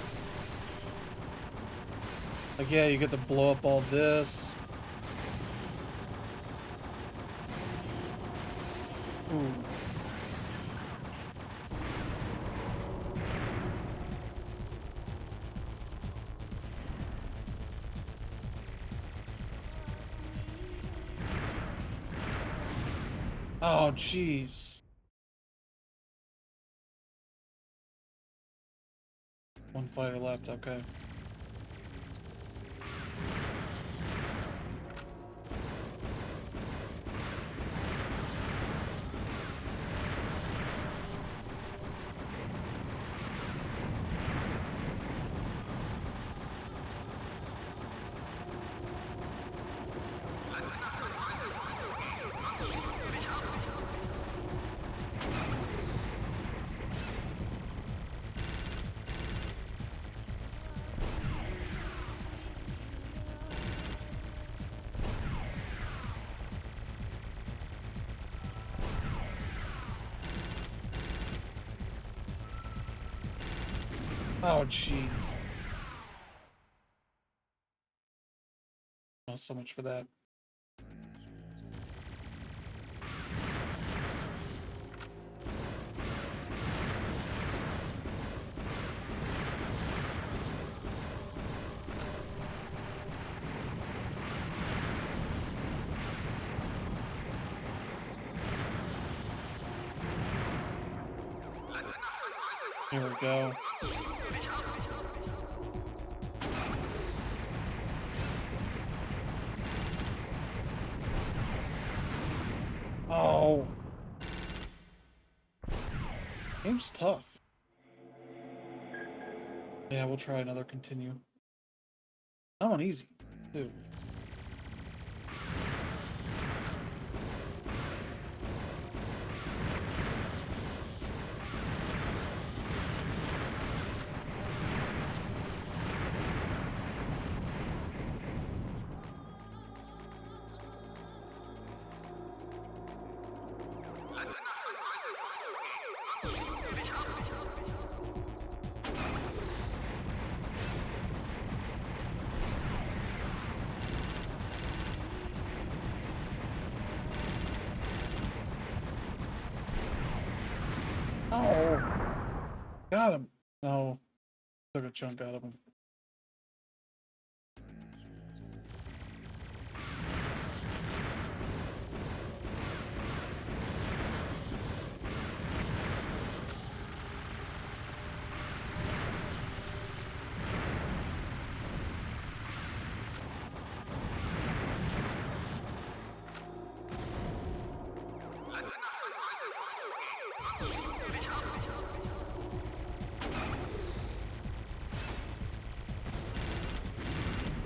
Like, yeah, you get to blow up all this. Ooh. Oh, jeez. One fighter left, okay. Oh, jeez. Oh, so much for that. Here we go. Oh. Game's tough. Yeah, we'll try another continue. I'm on easy, too. Oh, got him. No, took a chunk out of him.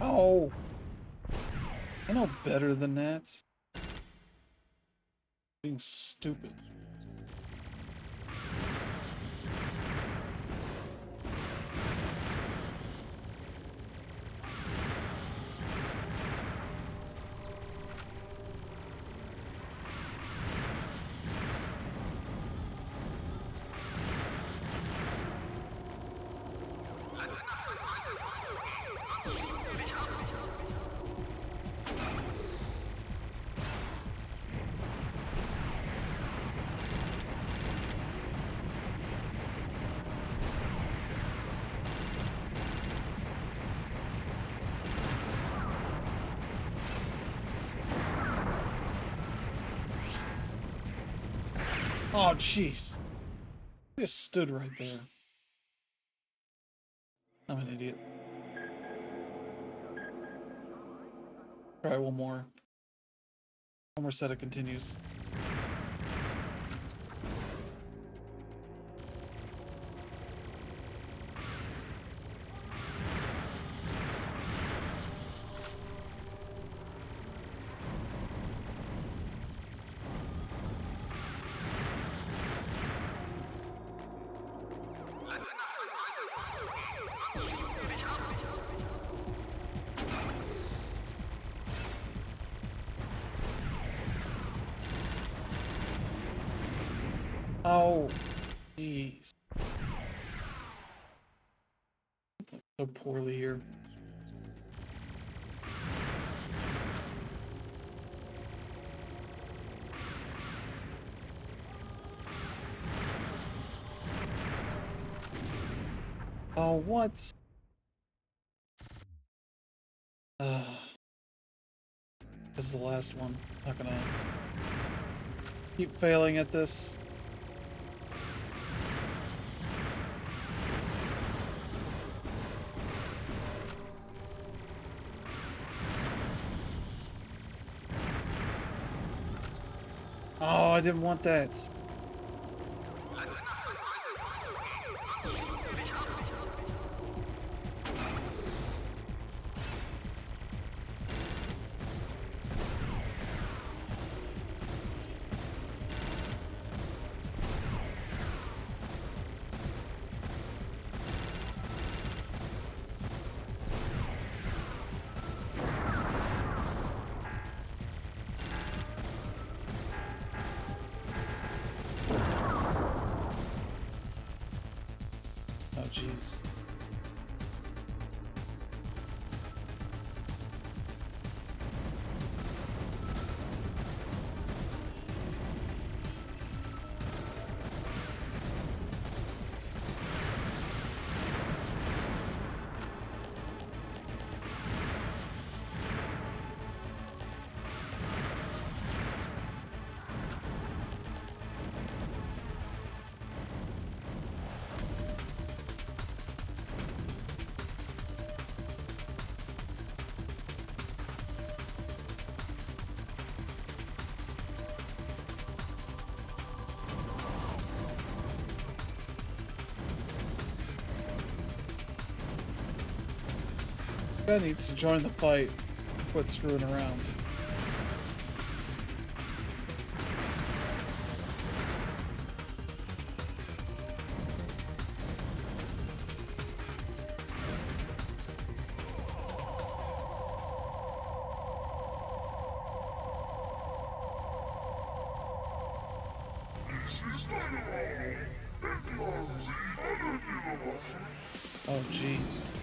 Oh, I know better than that. Being stupid. Oh, jeez. I just stood right there. I'm an idiot. Try one more. One more set of continues. Oh, jeez. So poorly here. Oh, what? This is the last one. Not gonna keep failing at this. Oh, I didn't want that. Oh, jeez. Guy needs to join the fight. Quit screwing around. Oh, jeez.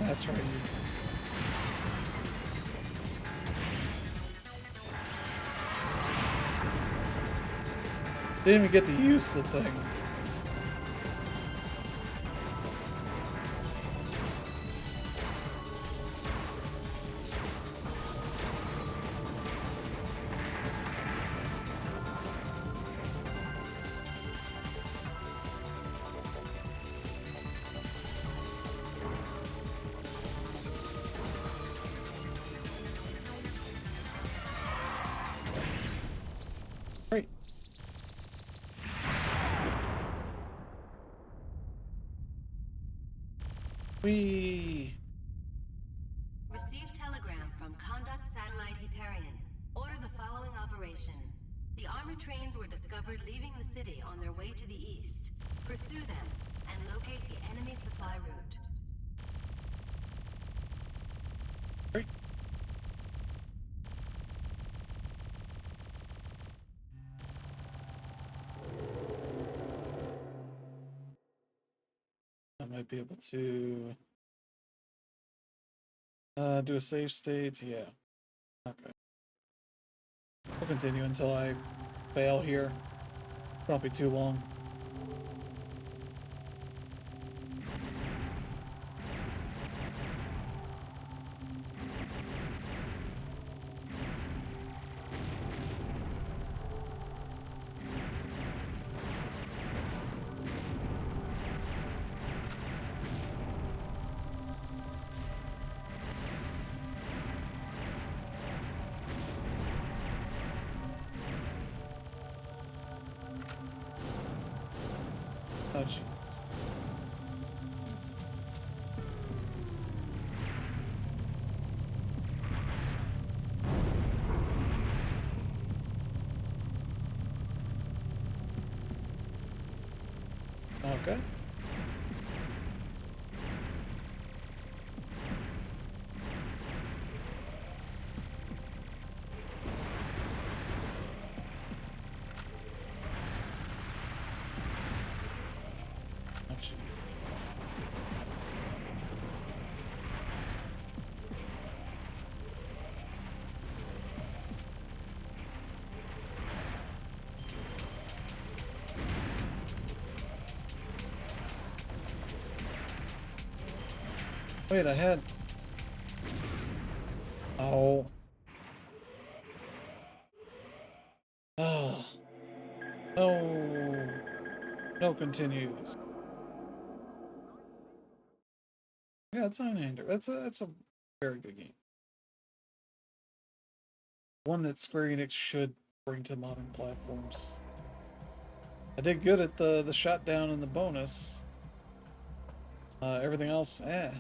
That's right. Didn't even get to use the thing. Great. We Received telegram from Conduct Satellite Hyperion. Order the following operation. The armored trains were discovered leaving the city on their way to the east. Pursue them and locate the enemy supply route. Great. I might be able to do a save state. Yeah. Okay. We'll continue until I fail here. Won't be too long. Oh, jeez. Okay. Oh, jeez. Wait, I had... Oh. Oh. No. No continues. Yeah, it's Nine-Hander. That's a very good game. One that Square Enix should bring to modern platforms. I did good at the shutdown and the bonus. Everything else, eh.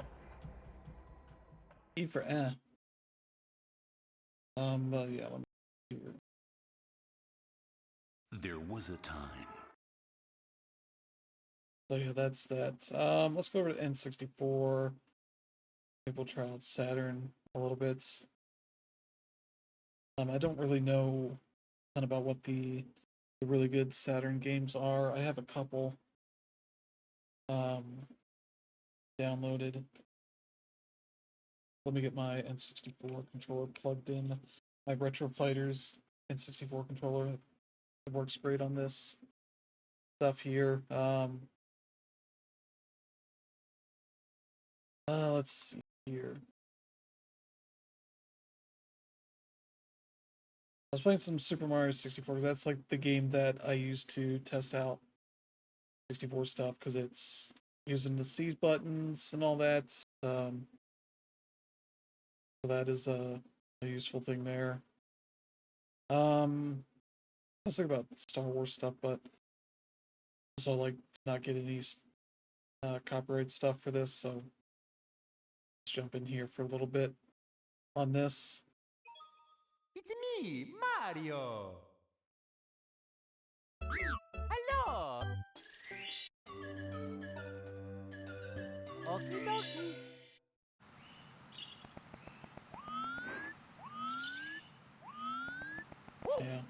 E for eh. But yeah, let me see here. There was a time. So yeah, that's that. Let's go over to N64. Maybe we'll try out Saturn a little bit. I don't really know a ton about what the really good Saturn games are. I have a couple downloaded. Let me get my N64 controller plugged in. My Retro Fighters N64 controller. It works great on this stuff here. Let's see here. I was playing some Super Mario 64 because that's like the game that I used to test out 64 stuff because it's using the seize buttons and all that. So that is a useful thing there. I was thinking about Star Wars stuff, but also like not get any copyright stuff for this, so let's jump in here for a little bit on this. It's me, Mario. Hello. Okie dokie. Yeah.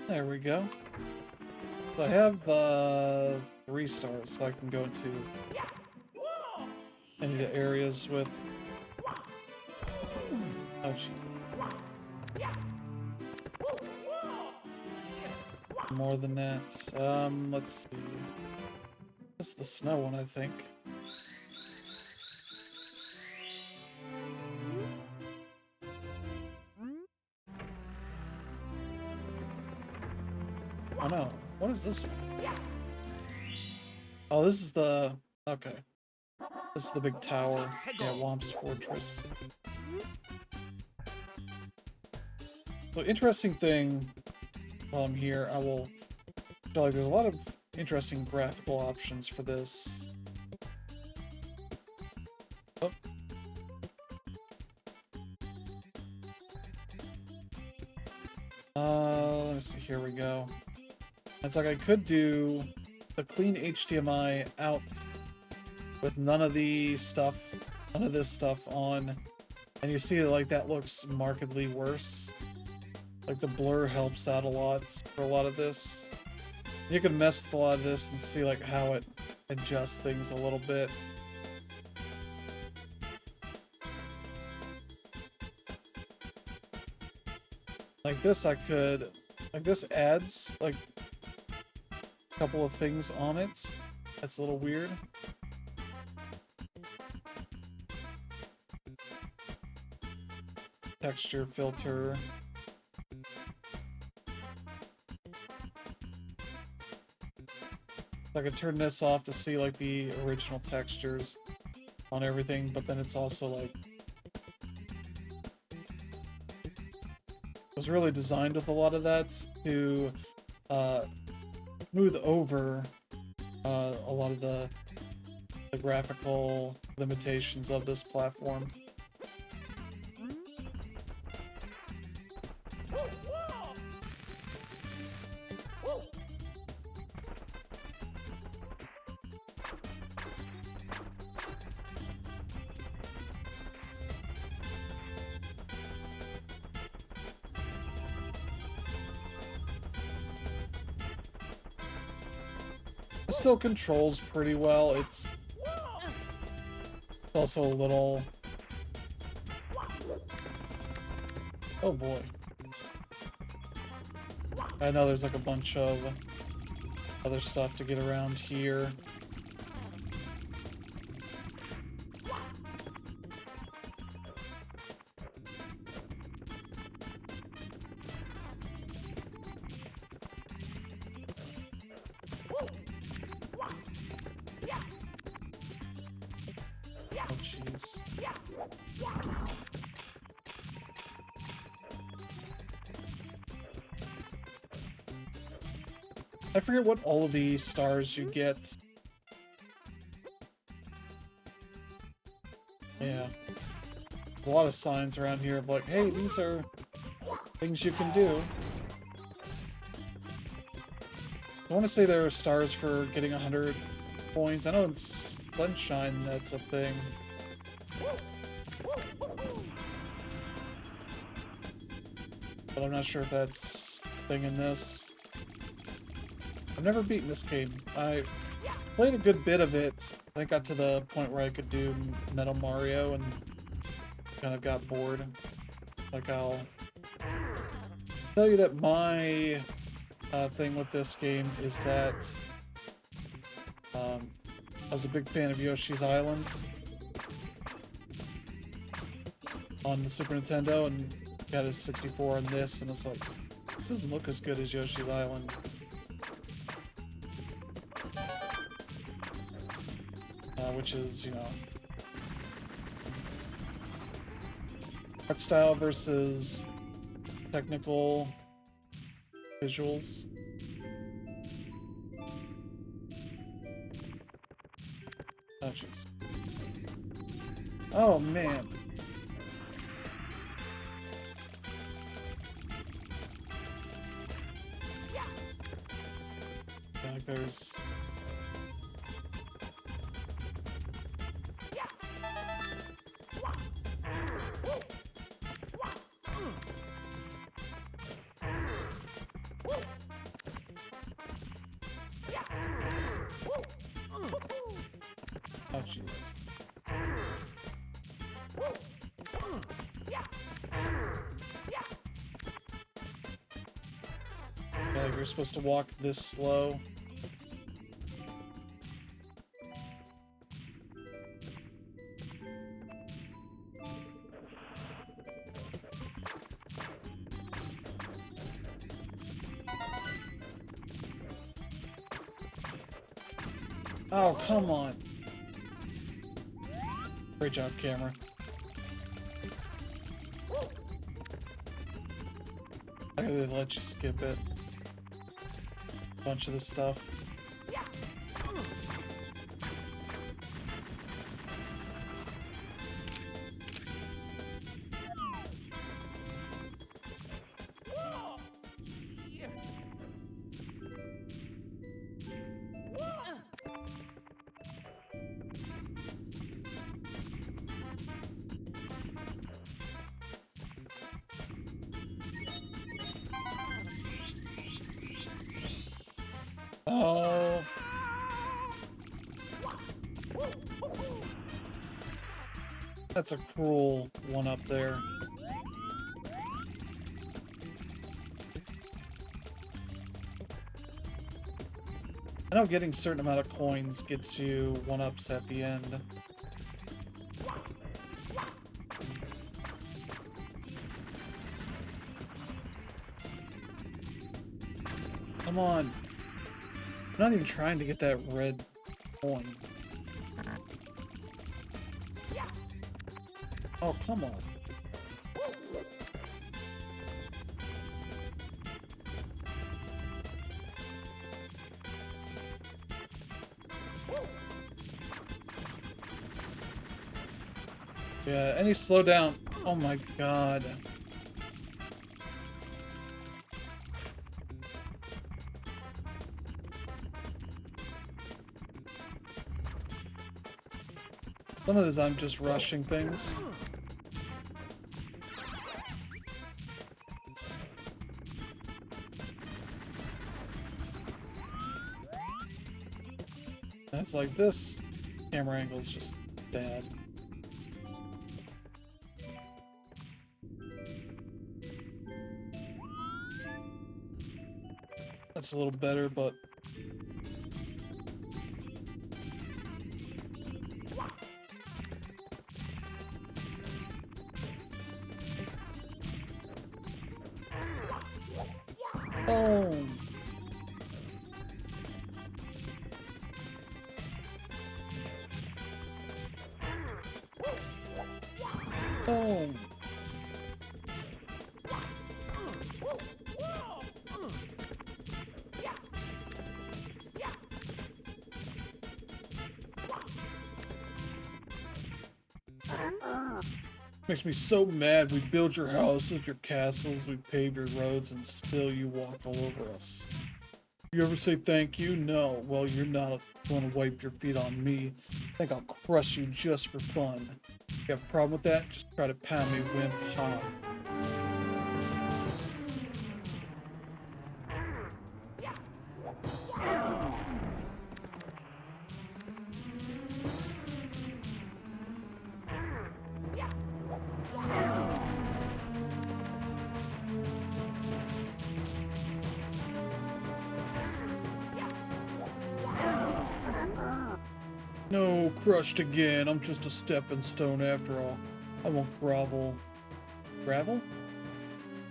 There we go. So I have 3 stars, so I can go into any of the areas with. Oh, gee. More than that. Let's see. This is the snow one, I think. Oh no, what is this one? Oh, this is the... okay. This is the big tower. Yeah, Womp's Fortress. So, interesting thing, while I'm here, I will show you, there's a lot of interesting graphical options for this. Oh. Let me see, here we go. It's like I could do the clean HDMI out with none of this stuff on, and you see like that looks markedly worse. Like the blur helps out a lot for a lot of this. You can mess with a lot of this and see like how it adjusts things a little bit. Like this this adds like a couple of things on it. That's a little weird. Texture filter. I could turn this off to see like the original textures on everything, but then it's also like it was really designed with a lot of that to smooth over a lot of the graphical limitations of this platform. It still controls pretty well. It's also a little... oh boy. I know there's like a bunch of other stuff to get around here. Oh, jeez. I forget what all of the stars you get. Yeah. There's a lot of signs around here of like, hey, these are things you can do. I want to say there are stars for getting 100 coins. I know in Sunshine that's a thing. But I'm not sure if that's a thing in this. I've never beaten this game. I played a good bit of it. I got to the point where I could do Metal Mario and kind of got bored. Like, I'll tell you that my thing with this game is that I was a big fan of Yoshi's Island. on the Super Nintendo and got his 64 on this, and it's like, this doesn't look as good as Yoshi's Island. Which is, you know, art style versus technical visuals. Oh, jeez. Oh, man. Yeah, like there's... Oh, jeez. Yeah, like you're supposed to walk this slow. Oh, come on. Great job, camera. I gotta let you skip it. Bunch of this stuff. Oh. That's a cruel one up there. I know getting a certain amount of coins gets you one-ups at the end. Come on. I'm not even trying to get that red coin. Oh, come on. Yeah, any slowdown. Oh my god. Some of this I'm just rushing things. And it's like this camera angle is just bad. That's a little better, but boom. Boom. Makes me so mad. We build your houses, your castles, we pave your roads, and still you walk all over us. You ever say thank you? No. Well, you're not going to wipe your feet on me. I think I'll crush you just for fun. You have a problem with that? Just try to pound me, wimp. Ha. No, crushed again. I'm just a stepping stone after all. I won't grovel. gravel?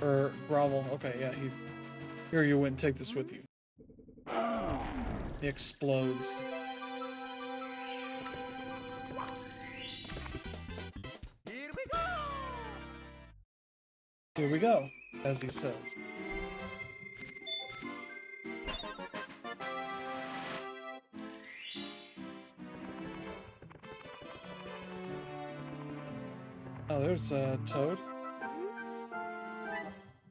Or grovel. Okay, yeah, here you win, take this with you. He explodes. Here we go! Here we go, as he says. Oh, there's Toad.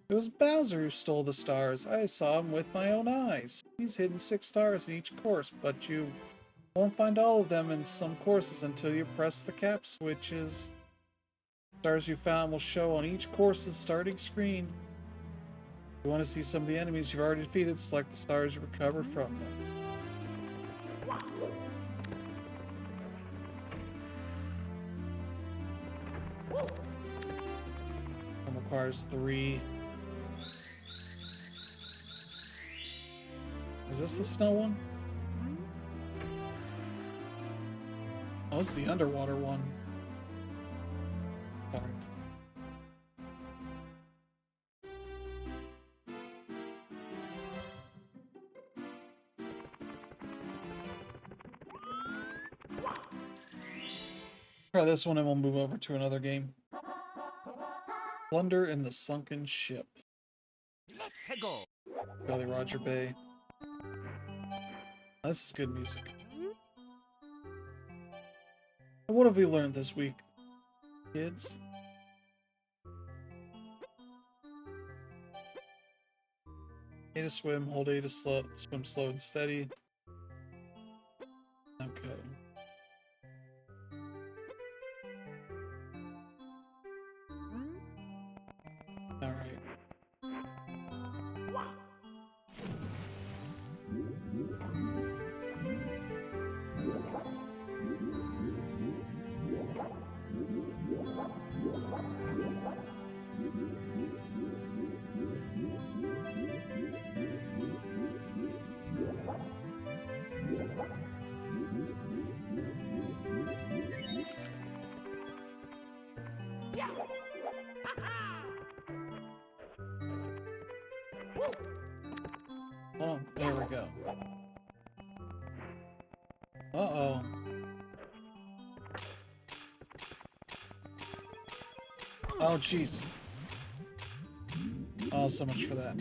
It was Bowser who stole the stars. I saw him with my own eyes. He's hidden 6 stars in each course, but you won't find all of them in some courses until you press the cap switches. Stars you found will show on each course's starting screen. If you want to see some of the enemies you've already defeated, select the stars you recovered from them. It requires 3. Is this the snow one? Oh, it's the underwater one. Sorry. Try this one and we'll move over to another game. Plunder in the Sunken Ship. Let's go! Jolly Roger Bay. This is good music. What have we learned this week, kids? A to swim, hold A to swim slow and steady. Okay. Alright. Oh, there we go. Uh-oh. Oh, jeez. Oh, so much for that.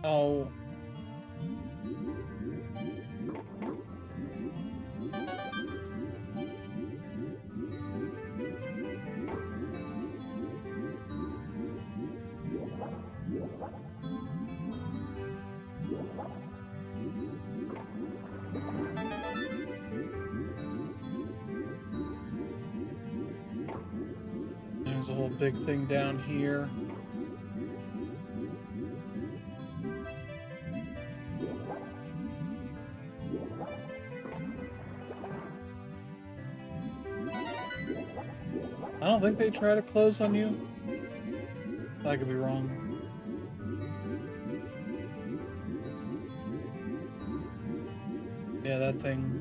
Oh. There's a whole big thing down here. I don't think they try to close on you. I could be wrong. Yeah, that thing.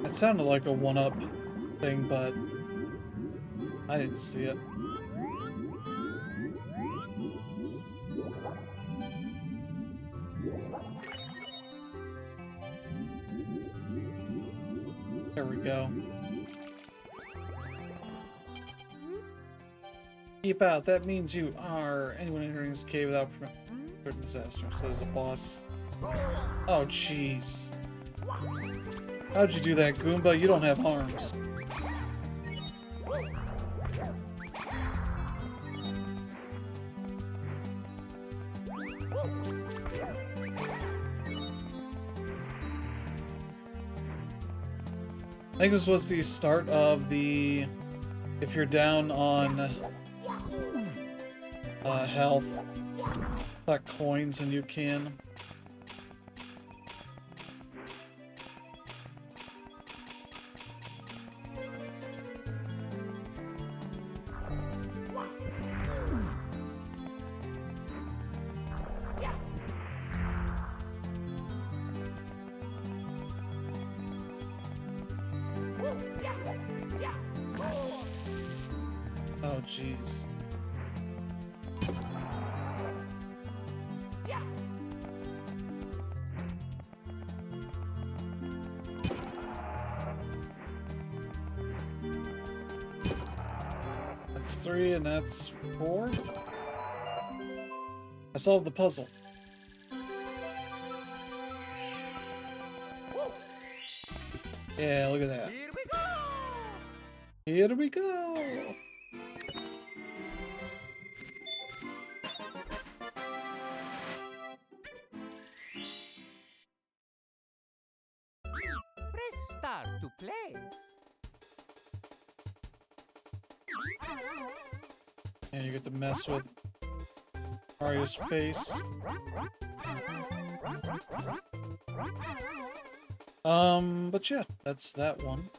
It sounded like a one-up thing, but I didn't see it. There we go. Keep out. That means you are anyone entering this cave without certain disaster. So there's a boss. Oh, jeez. How'd you do that, Goomba? You don't have arms. I think this was the start of the, if you're down on health, collect coins and you can. Oh, jeez. That's 3 and that's 4. I solved the puzzle. Yeah, look at that. Here we go! Here we go! Press start to play. And you get to mess with Mario's face. But yeah, that's that one.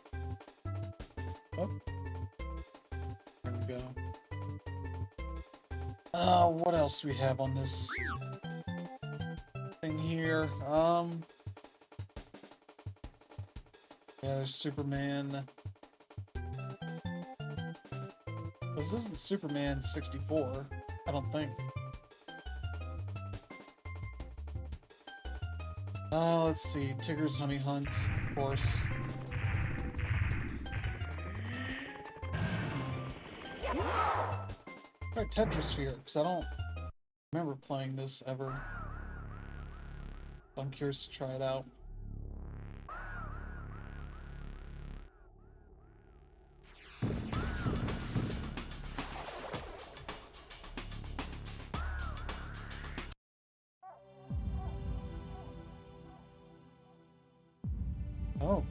Oh. There we go. What else do we have on this thing here? Yeah, there's Superman. This isn't Superman 64, I don't think. Let's see. Tigger's Honey Hunt, of course. Try Tetrisphere, because I don't remember playing this ever. So I'm curious to try it out. Oh.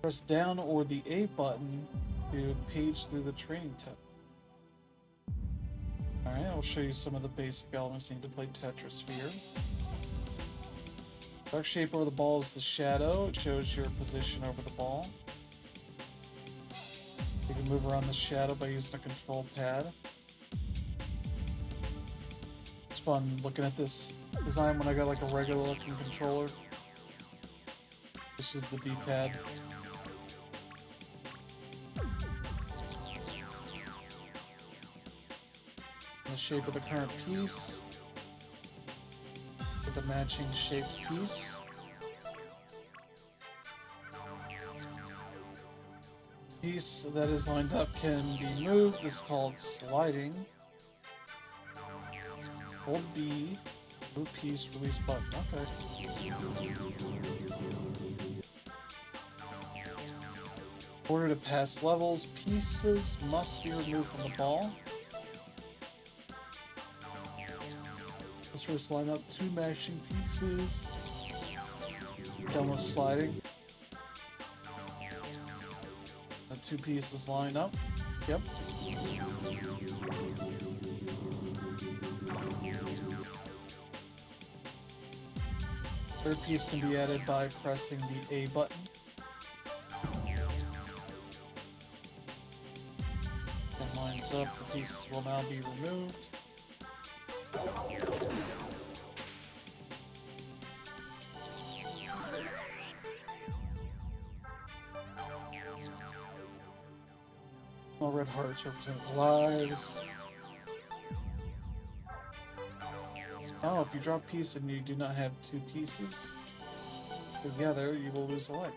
Press down or the A button to page through the training tab. Alright, I'll show you some of the basic elements needed to play Tetrisphere. Dark shape over the ball is the shadow. It shows your position over the ball. You can move around the shadow by using a control pad. It's fun looking at this design when I got like a regular looking controller. This is the D-pad. The shape of the current piece. With a matching shaped piece. Piece that is lined up can be moved. This is called sliding. Hold B. Move piece, release button. Okay. In order to pass levels, pieces must be removed from the ball. Let's first line up 2 matching pieces. Done with sliding. The 2 pieces line up. Yep. Third piece can be added by pressing the A button. That lines up, the pieces will now be removed. All red hearts represent lives. Oh, if you drop a piece and you do not have 2 pieces together, you will lose a life.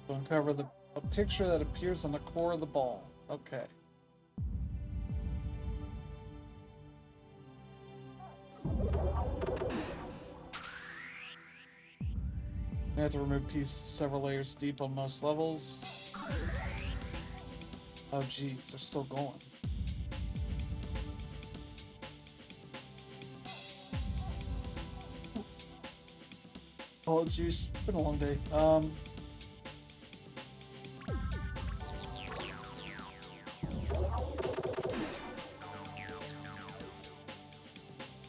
So uncover a picture that appears on the core of the ball. Okay. You have to remove pieces several layers deep on most levels. Oh geez, they're still going. Oh geez, been a long day.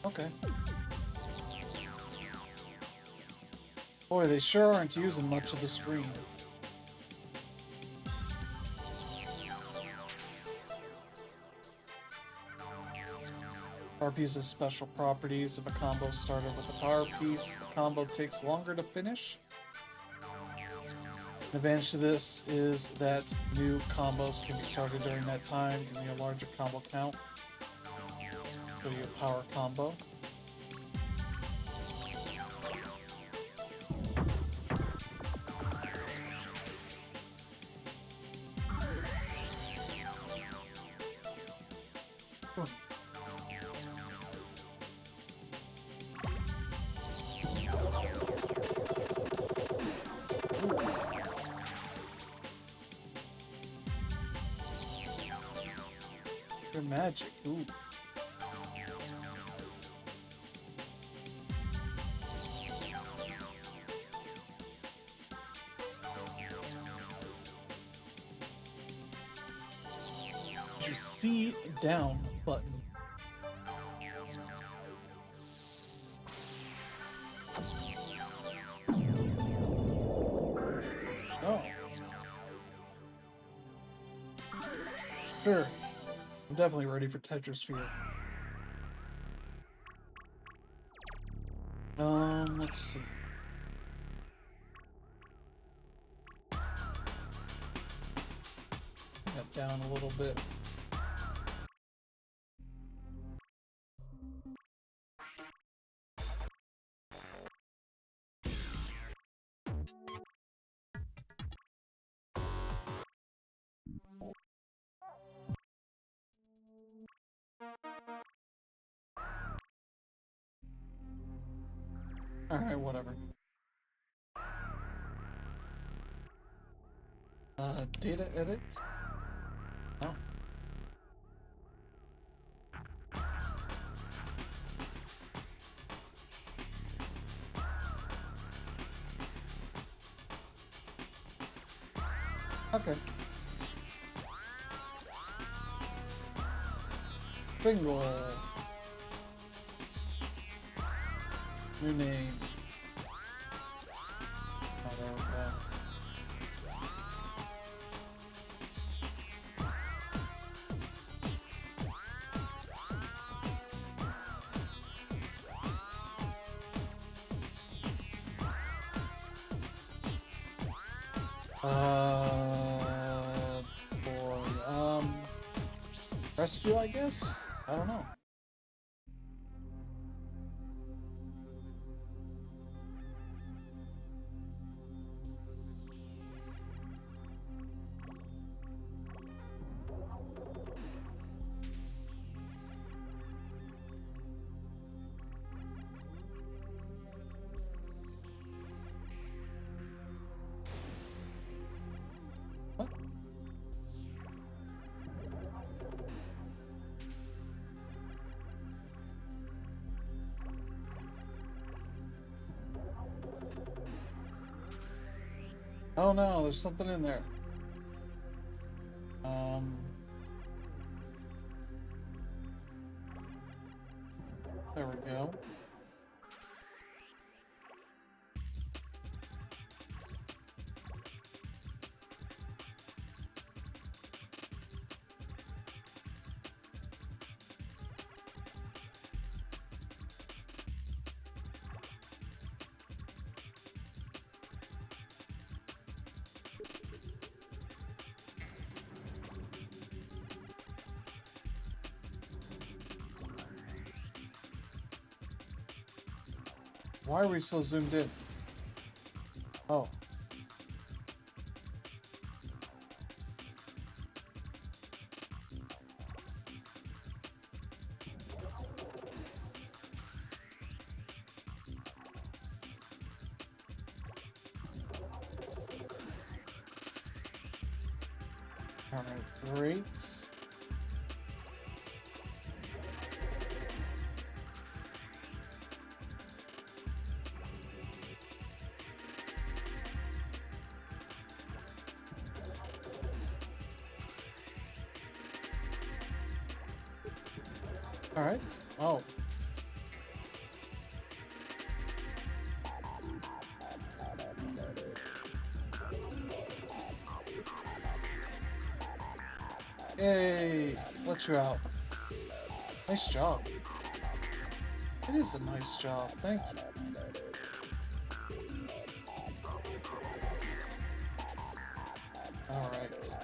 Okay. Boy, they sure aren't using much of the screen. Power piece's special properties. If a combo started with a power piece, the combo takes longer to finish. An advantage to this is that new combos can be started during that time, giving you a larger combo count. Go to your power combo. Your magic, ooh. Your C down button. Oh. Sure. I'm definitely ready for Tetrisphere. Let's see. That down a little bit. Alright, whatever. Data edits? No. Okay. Single. New name. Oh, there we go. Boy, rescue, I guess? I don't know. What? Oh no, there's something in there. There we go. Why are we so zoomed in? Oh. Alright, great. Alright. Oh. Yay! Let you out. Nice job. It is a nice job. Thank you. Alright.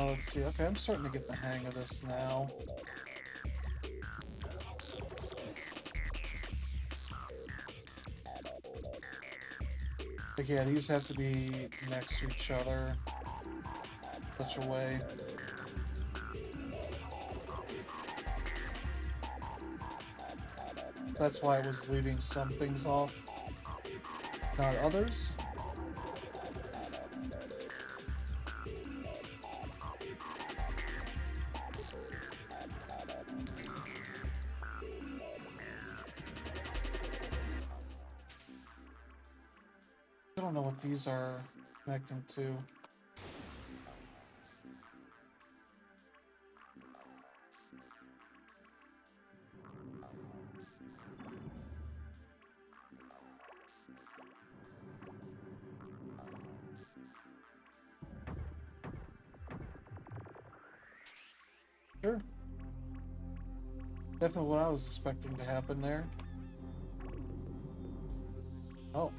Let's see. Okay, I'm starting to get the hang of this now. Like, yeah, these have to be next to each other. Such a way. That's why I was leaving some things off, not others. I don't know what these are connecting to. Sure. Definitely what I was expecting to happen there. Oh.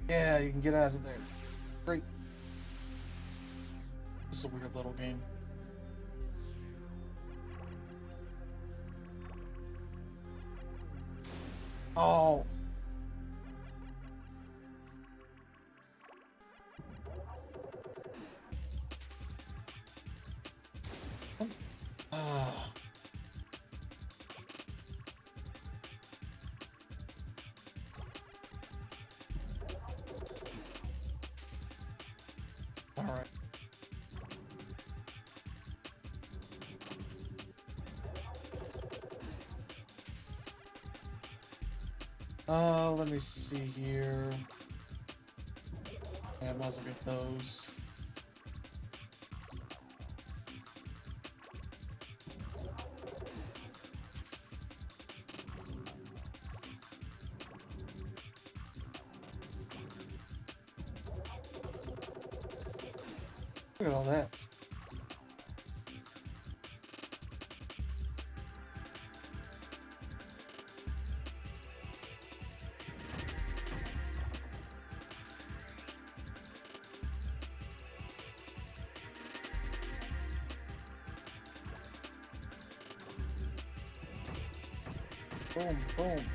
Yeah, you can get out of there. Great. This is a weird little game. Oh. Ah. All right. Let me see here. Yeah, I might as well get those. Look at all that. Boom, boom.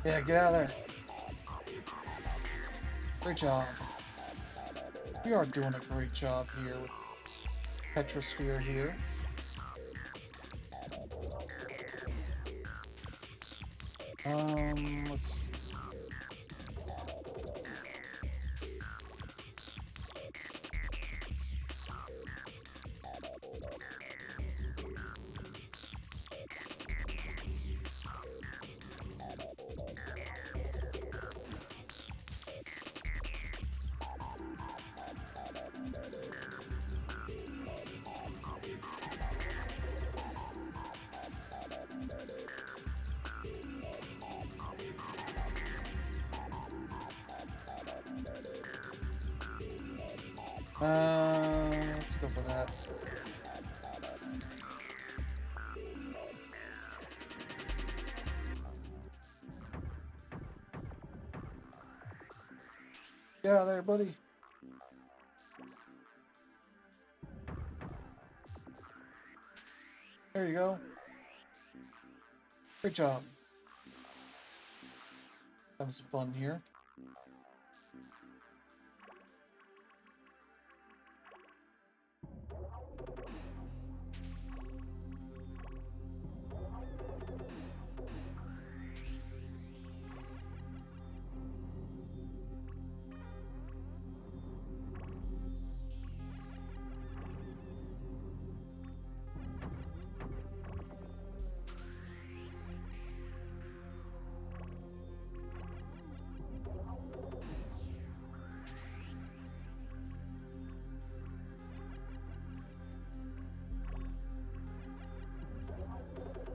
Yeah, get out of there. Great job. We are doing a great job here with Petrosphere here. Let's see. Let's go for that. Get out of there, buddy. There you go. Great job. Having some fun here.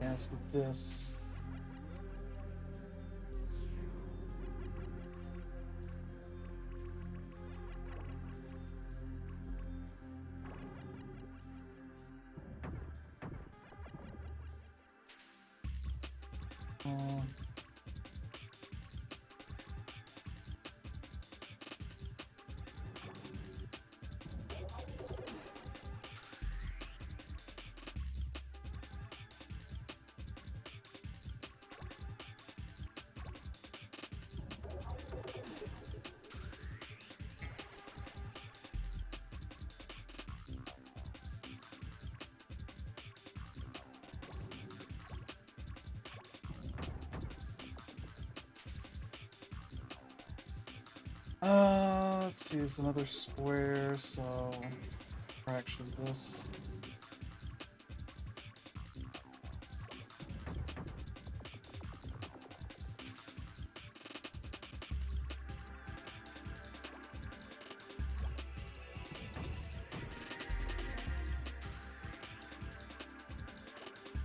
Let's get this. Let's see, it's another square, so, or actually this.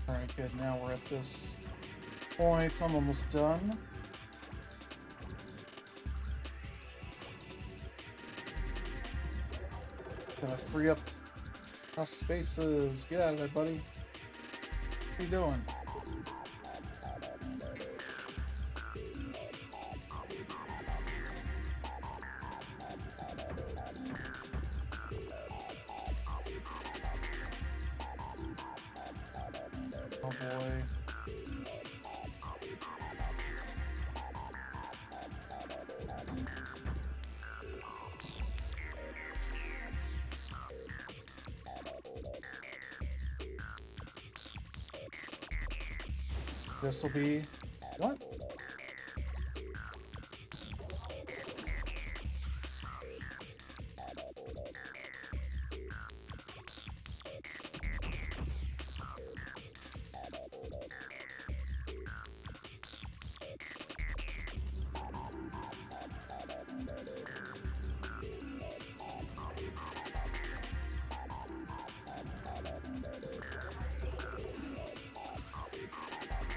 Alright, good, now we're at this point, I'm almost done. Gonna free up enough spaces. Get out of there, buddy. What are you doing? Oh boy. This will be what?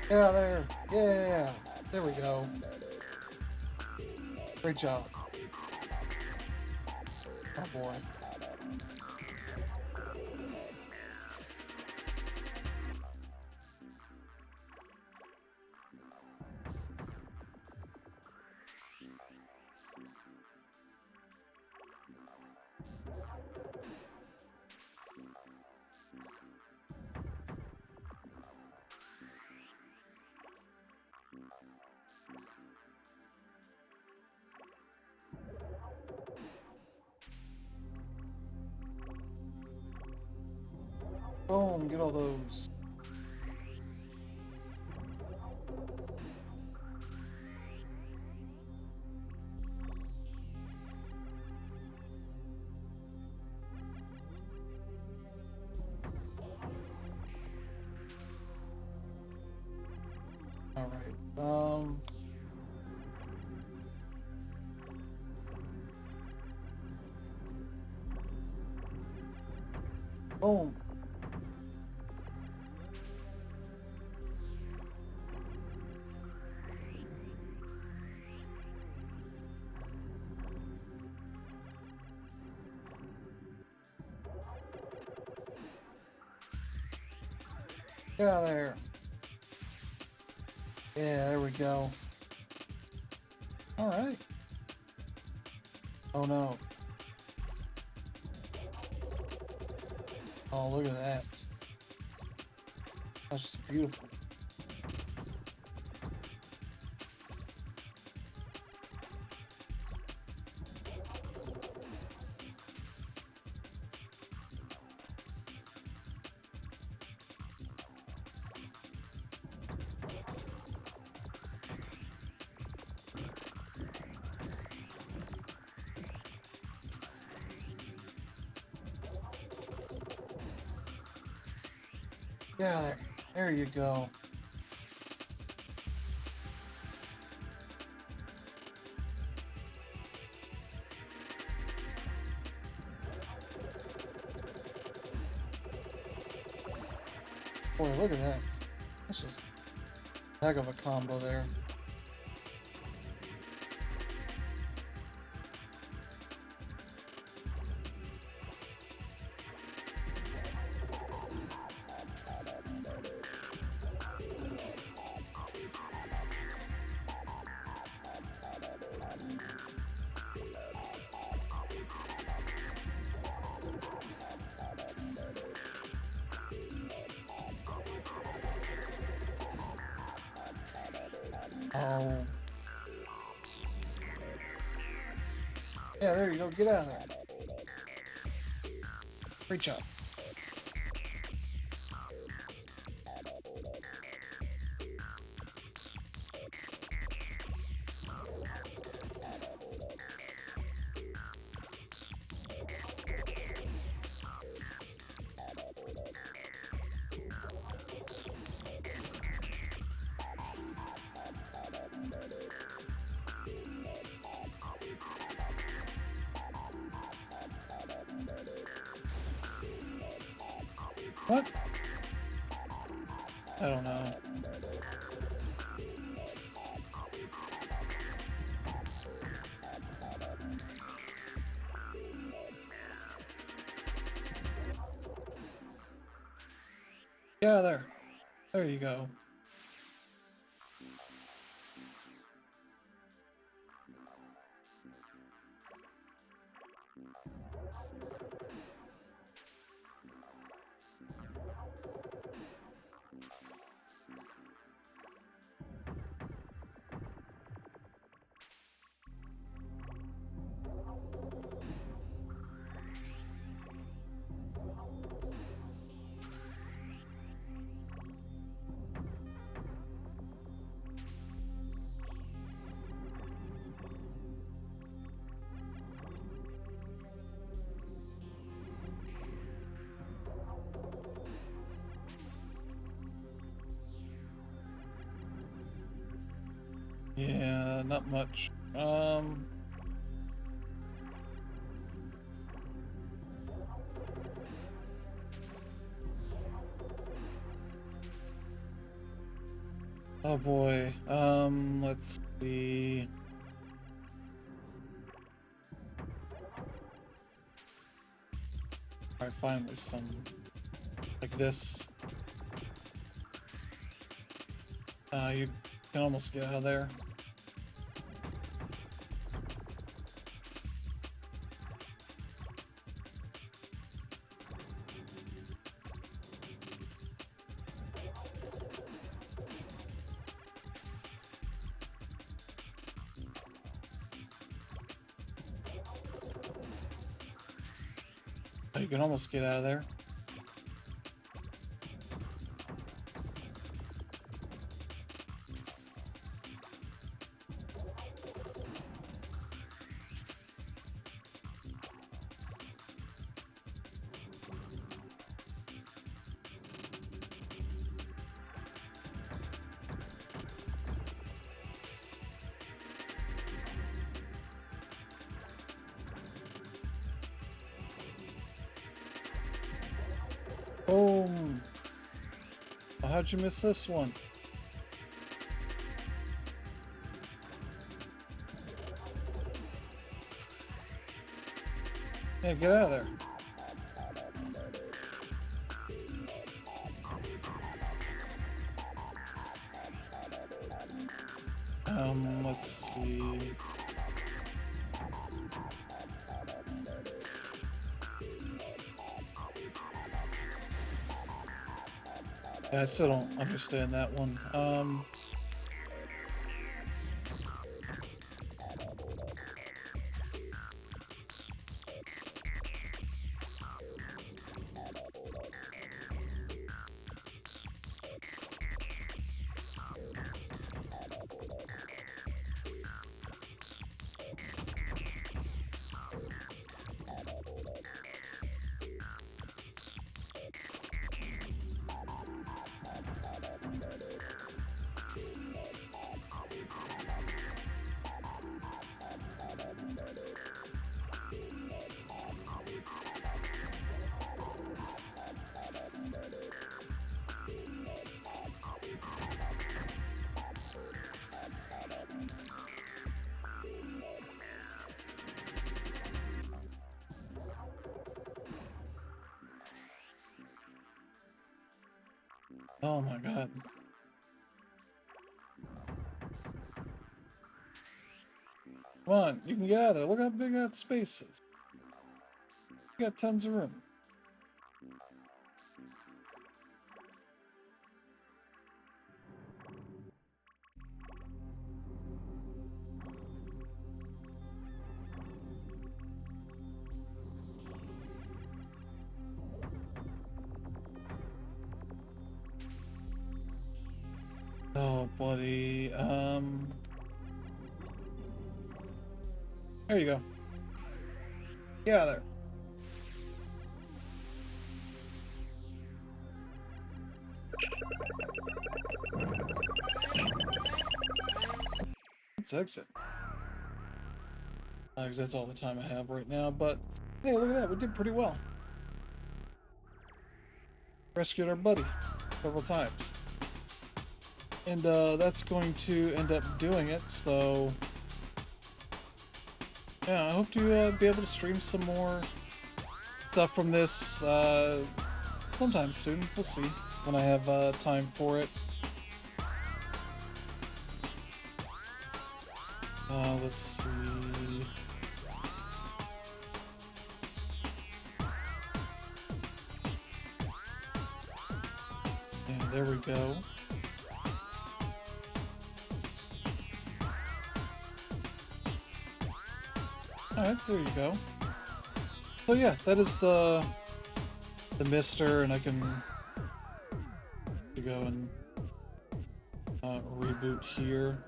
Get out of there. Yeah. There we go. Great job. Oh boy. Boom, get all those. All right. Boom. Get out of there. Yeah, there we go. Alright. Oh no. Oh, look at that. That's just beautiful. Yeah, there you go. Boy, look at that. That's just a heck of a combo there. Oh. Yeah, there you go. Get out of there. Reach up. What? I don't know. Yeah, there. There you go. Yeah, not much. Oh boy. Let's see. Alright, finally some like this. You can almost get out of there. You can almost get out of there. Boom! Oh, how'd you miss this one? Yeah, get out of there. Let's see. Yeah, I still don't understand that one. Oh my god. Come on, you can get out of there. Look how big that space is. You got tons of room. Oh, buddy. There you go. Get out of there. Let's exit. Because that's all the time I have right now, but hey, look at that. We did pretty well. Rescued our buddy several times. And that's going to end up doing it, so yeah, I hope to be able to stream some more stuff from this sometime soon. We'll see when I have time for it. Let's see. And there we go. Alright, there you go. So yeah, that is the Mister, and I can go and reboot here.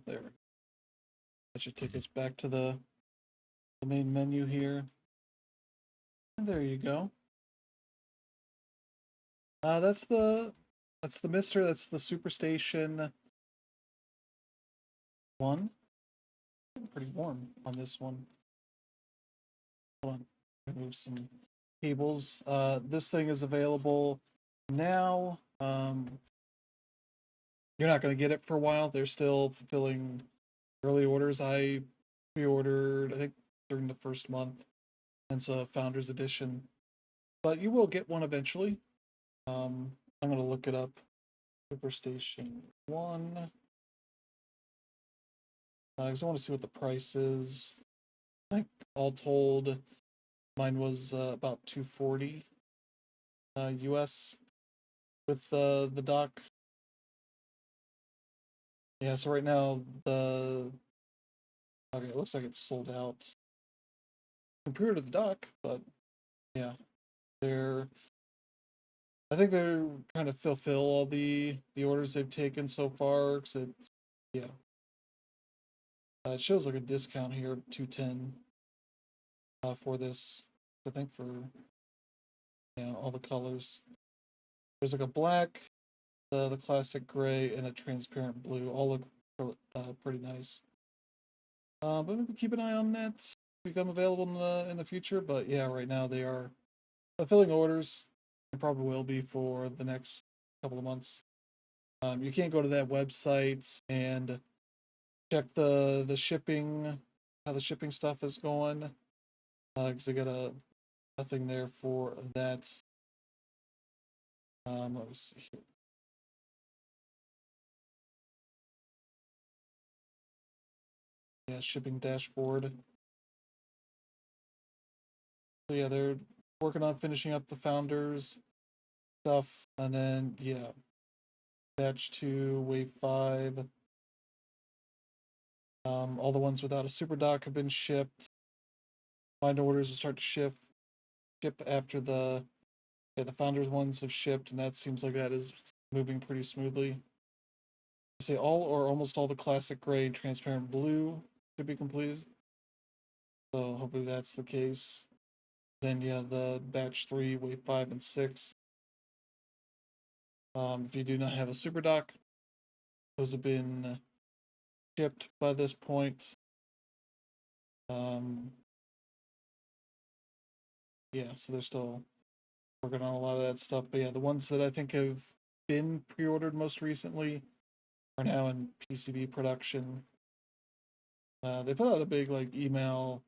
There. That should take us back to the main menu here. And there you go. That's the Mister. That's the SuperStation 1. Pretty warm on this one. Hold on, remove some cables. This thing is available now. You're not going to get it for a while. They're still fulfilling early orders. I pre-ordered, I think, during the first month. It's a Founders Edition, but you will get one eventually. I'm going to look it up. SuperStation 1. Because I want to see what the price is. I think all told, mine was about $240 US with the dock. Yeah, so right now okay, it looks like it's sold out compared to the dock, but yeah, I think they're trying to fulfill all the orders they've taken so far. Cause it shows like a discount here, $210 for this. I think for all the colors. There's like a black, the classic gray, and a transparent blue. All look pretty nice. But maybe keep an eye on that. Become available in the future. But yeah, right now they are fulfilling orders. They probably will be for the next couple of months. You can't go to that website and check the shipping, how the shipping stuff is going, because they got nothing there for that. Let me see here. yeah, shipping dashboard. So yeah, they're working on finishing up the founders stuff, and then yeah, batch 2, wave 5. All the ones without a super dock have been shipped. Find orders will start to ship after the founders ones have shipped, and that seems like that is moving pretty smoothly. I say all or almost all the classic gray and transparent blue should be completed. So hopefully that's the case. Then yeah, the batch 3, wave 5, and 6. If you do not have a super dock, those have been shipped by this point. Yeah, so they're still working on a lot of that stuff. But yeah, the ones that I think have been pre-ordered most recently are now in PCB production. They put out a big like email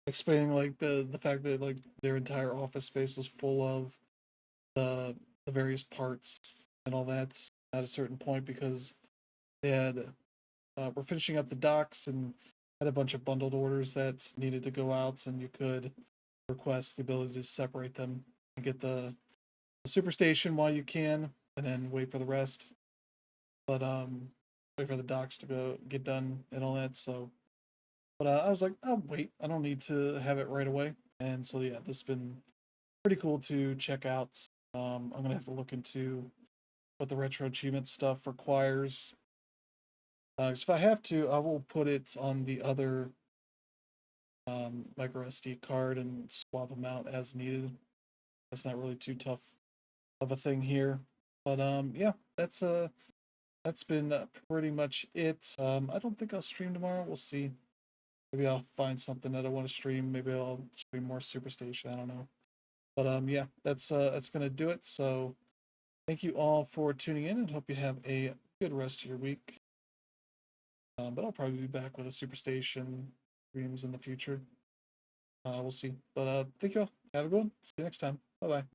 explaining like the fact that like their entire office space was full of the various parts and all that at a certain point because they had we're finishing up the docks and had a bunch of bundled orders that needed to go out, and you could request the ability to separate them and get the SuperStation while you can, and then wait for the rest. But wait for the docks to get done and all that. So, but I was like, oh wait, I don't need to have it right away. And so yeah, this has been pretty cool to check out. I'm gonna have to look into what the retro achievement stuff requires. 'Cause if I have to, I will put it on the other micro SD card and swap them out as needed. That's not really too tough of a thing here. But yeah, that's been pretty much it. I don't think I'll stream tomorrow. We'll see. Maybe I'll find something that I want to stream. Maybe I'll stream more SuperStation. I don't know. But yeah, that's gonna do it. So thank you all for tuning in, and hope you have a good rest of your week. But I'll probably be back with a SuperStation streams in the future. We'll see. But thank you all. Have a good one. See you next time. Bye bye.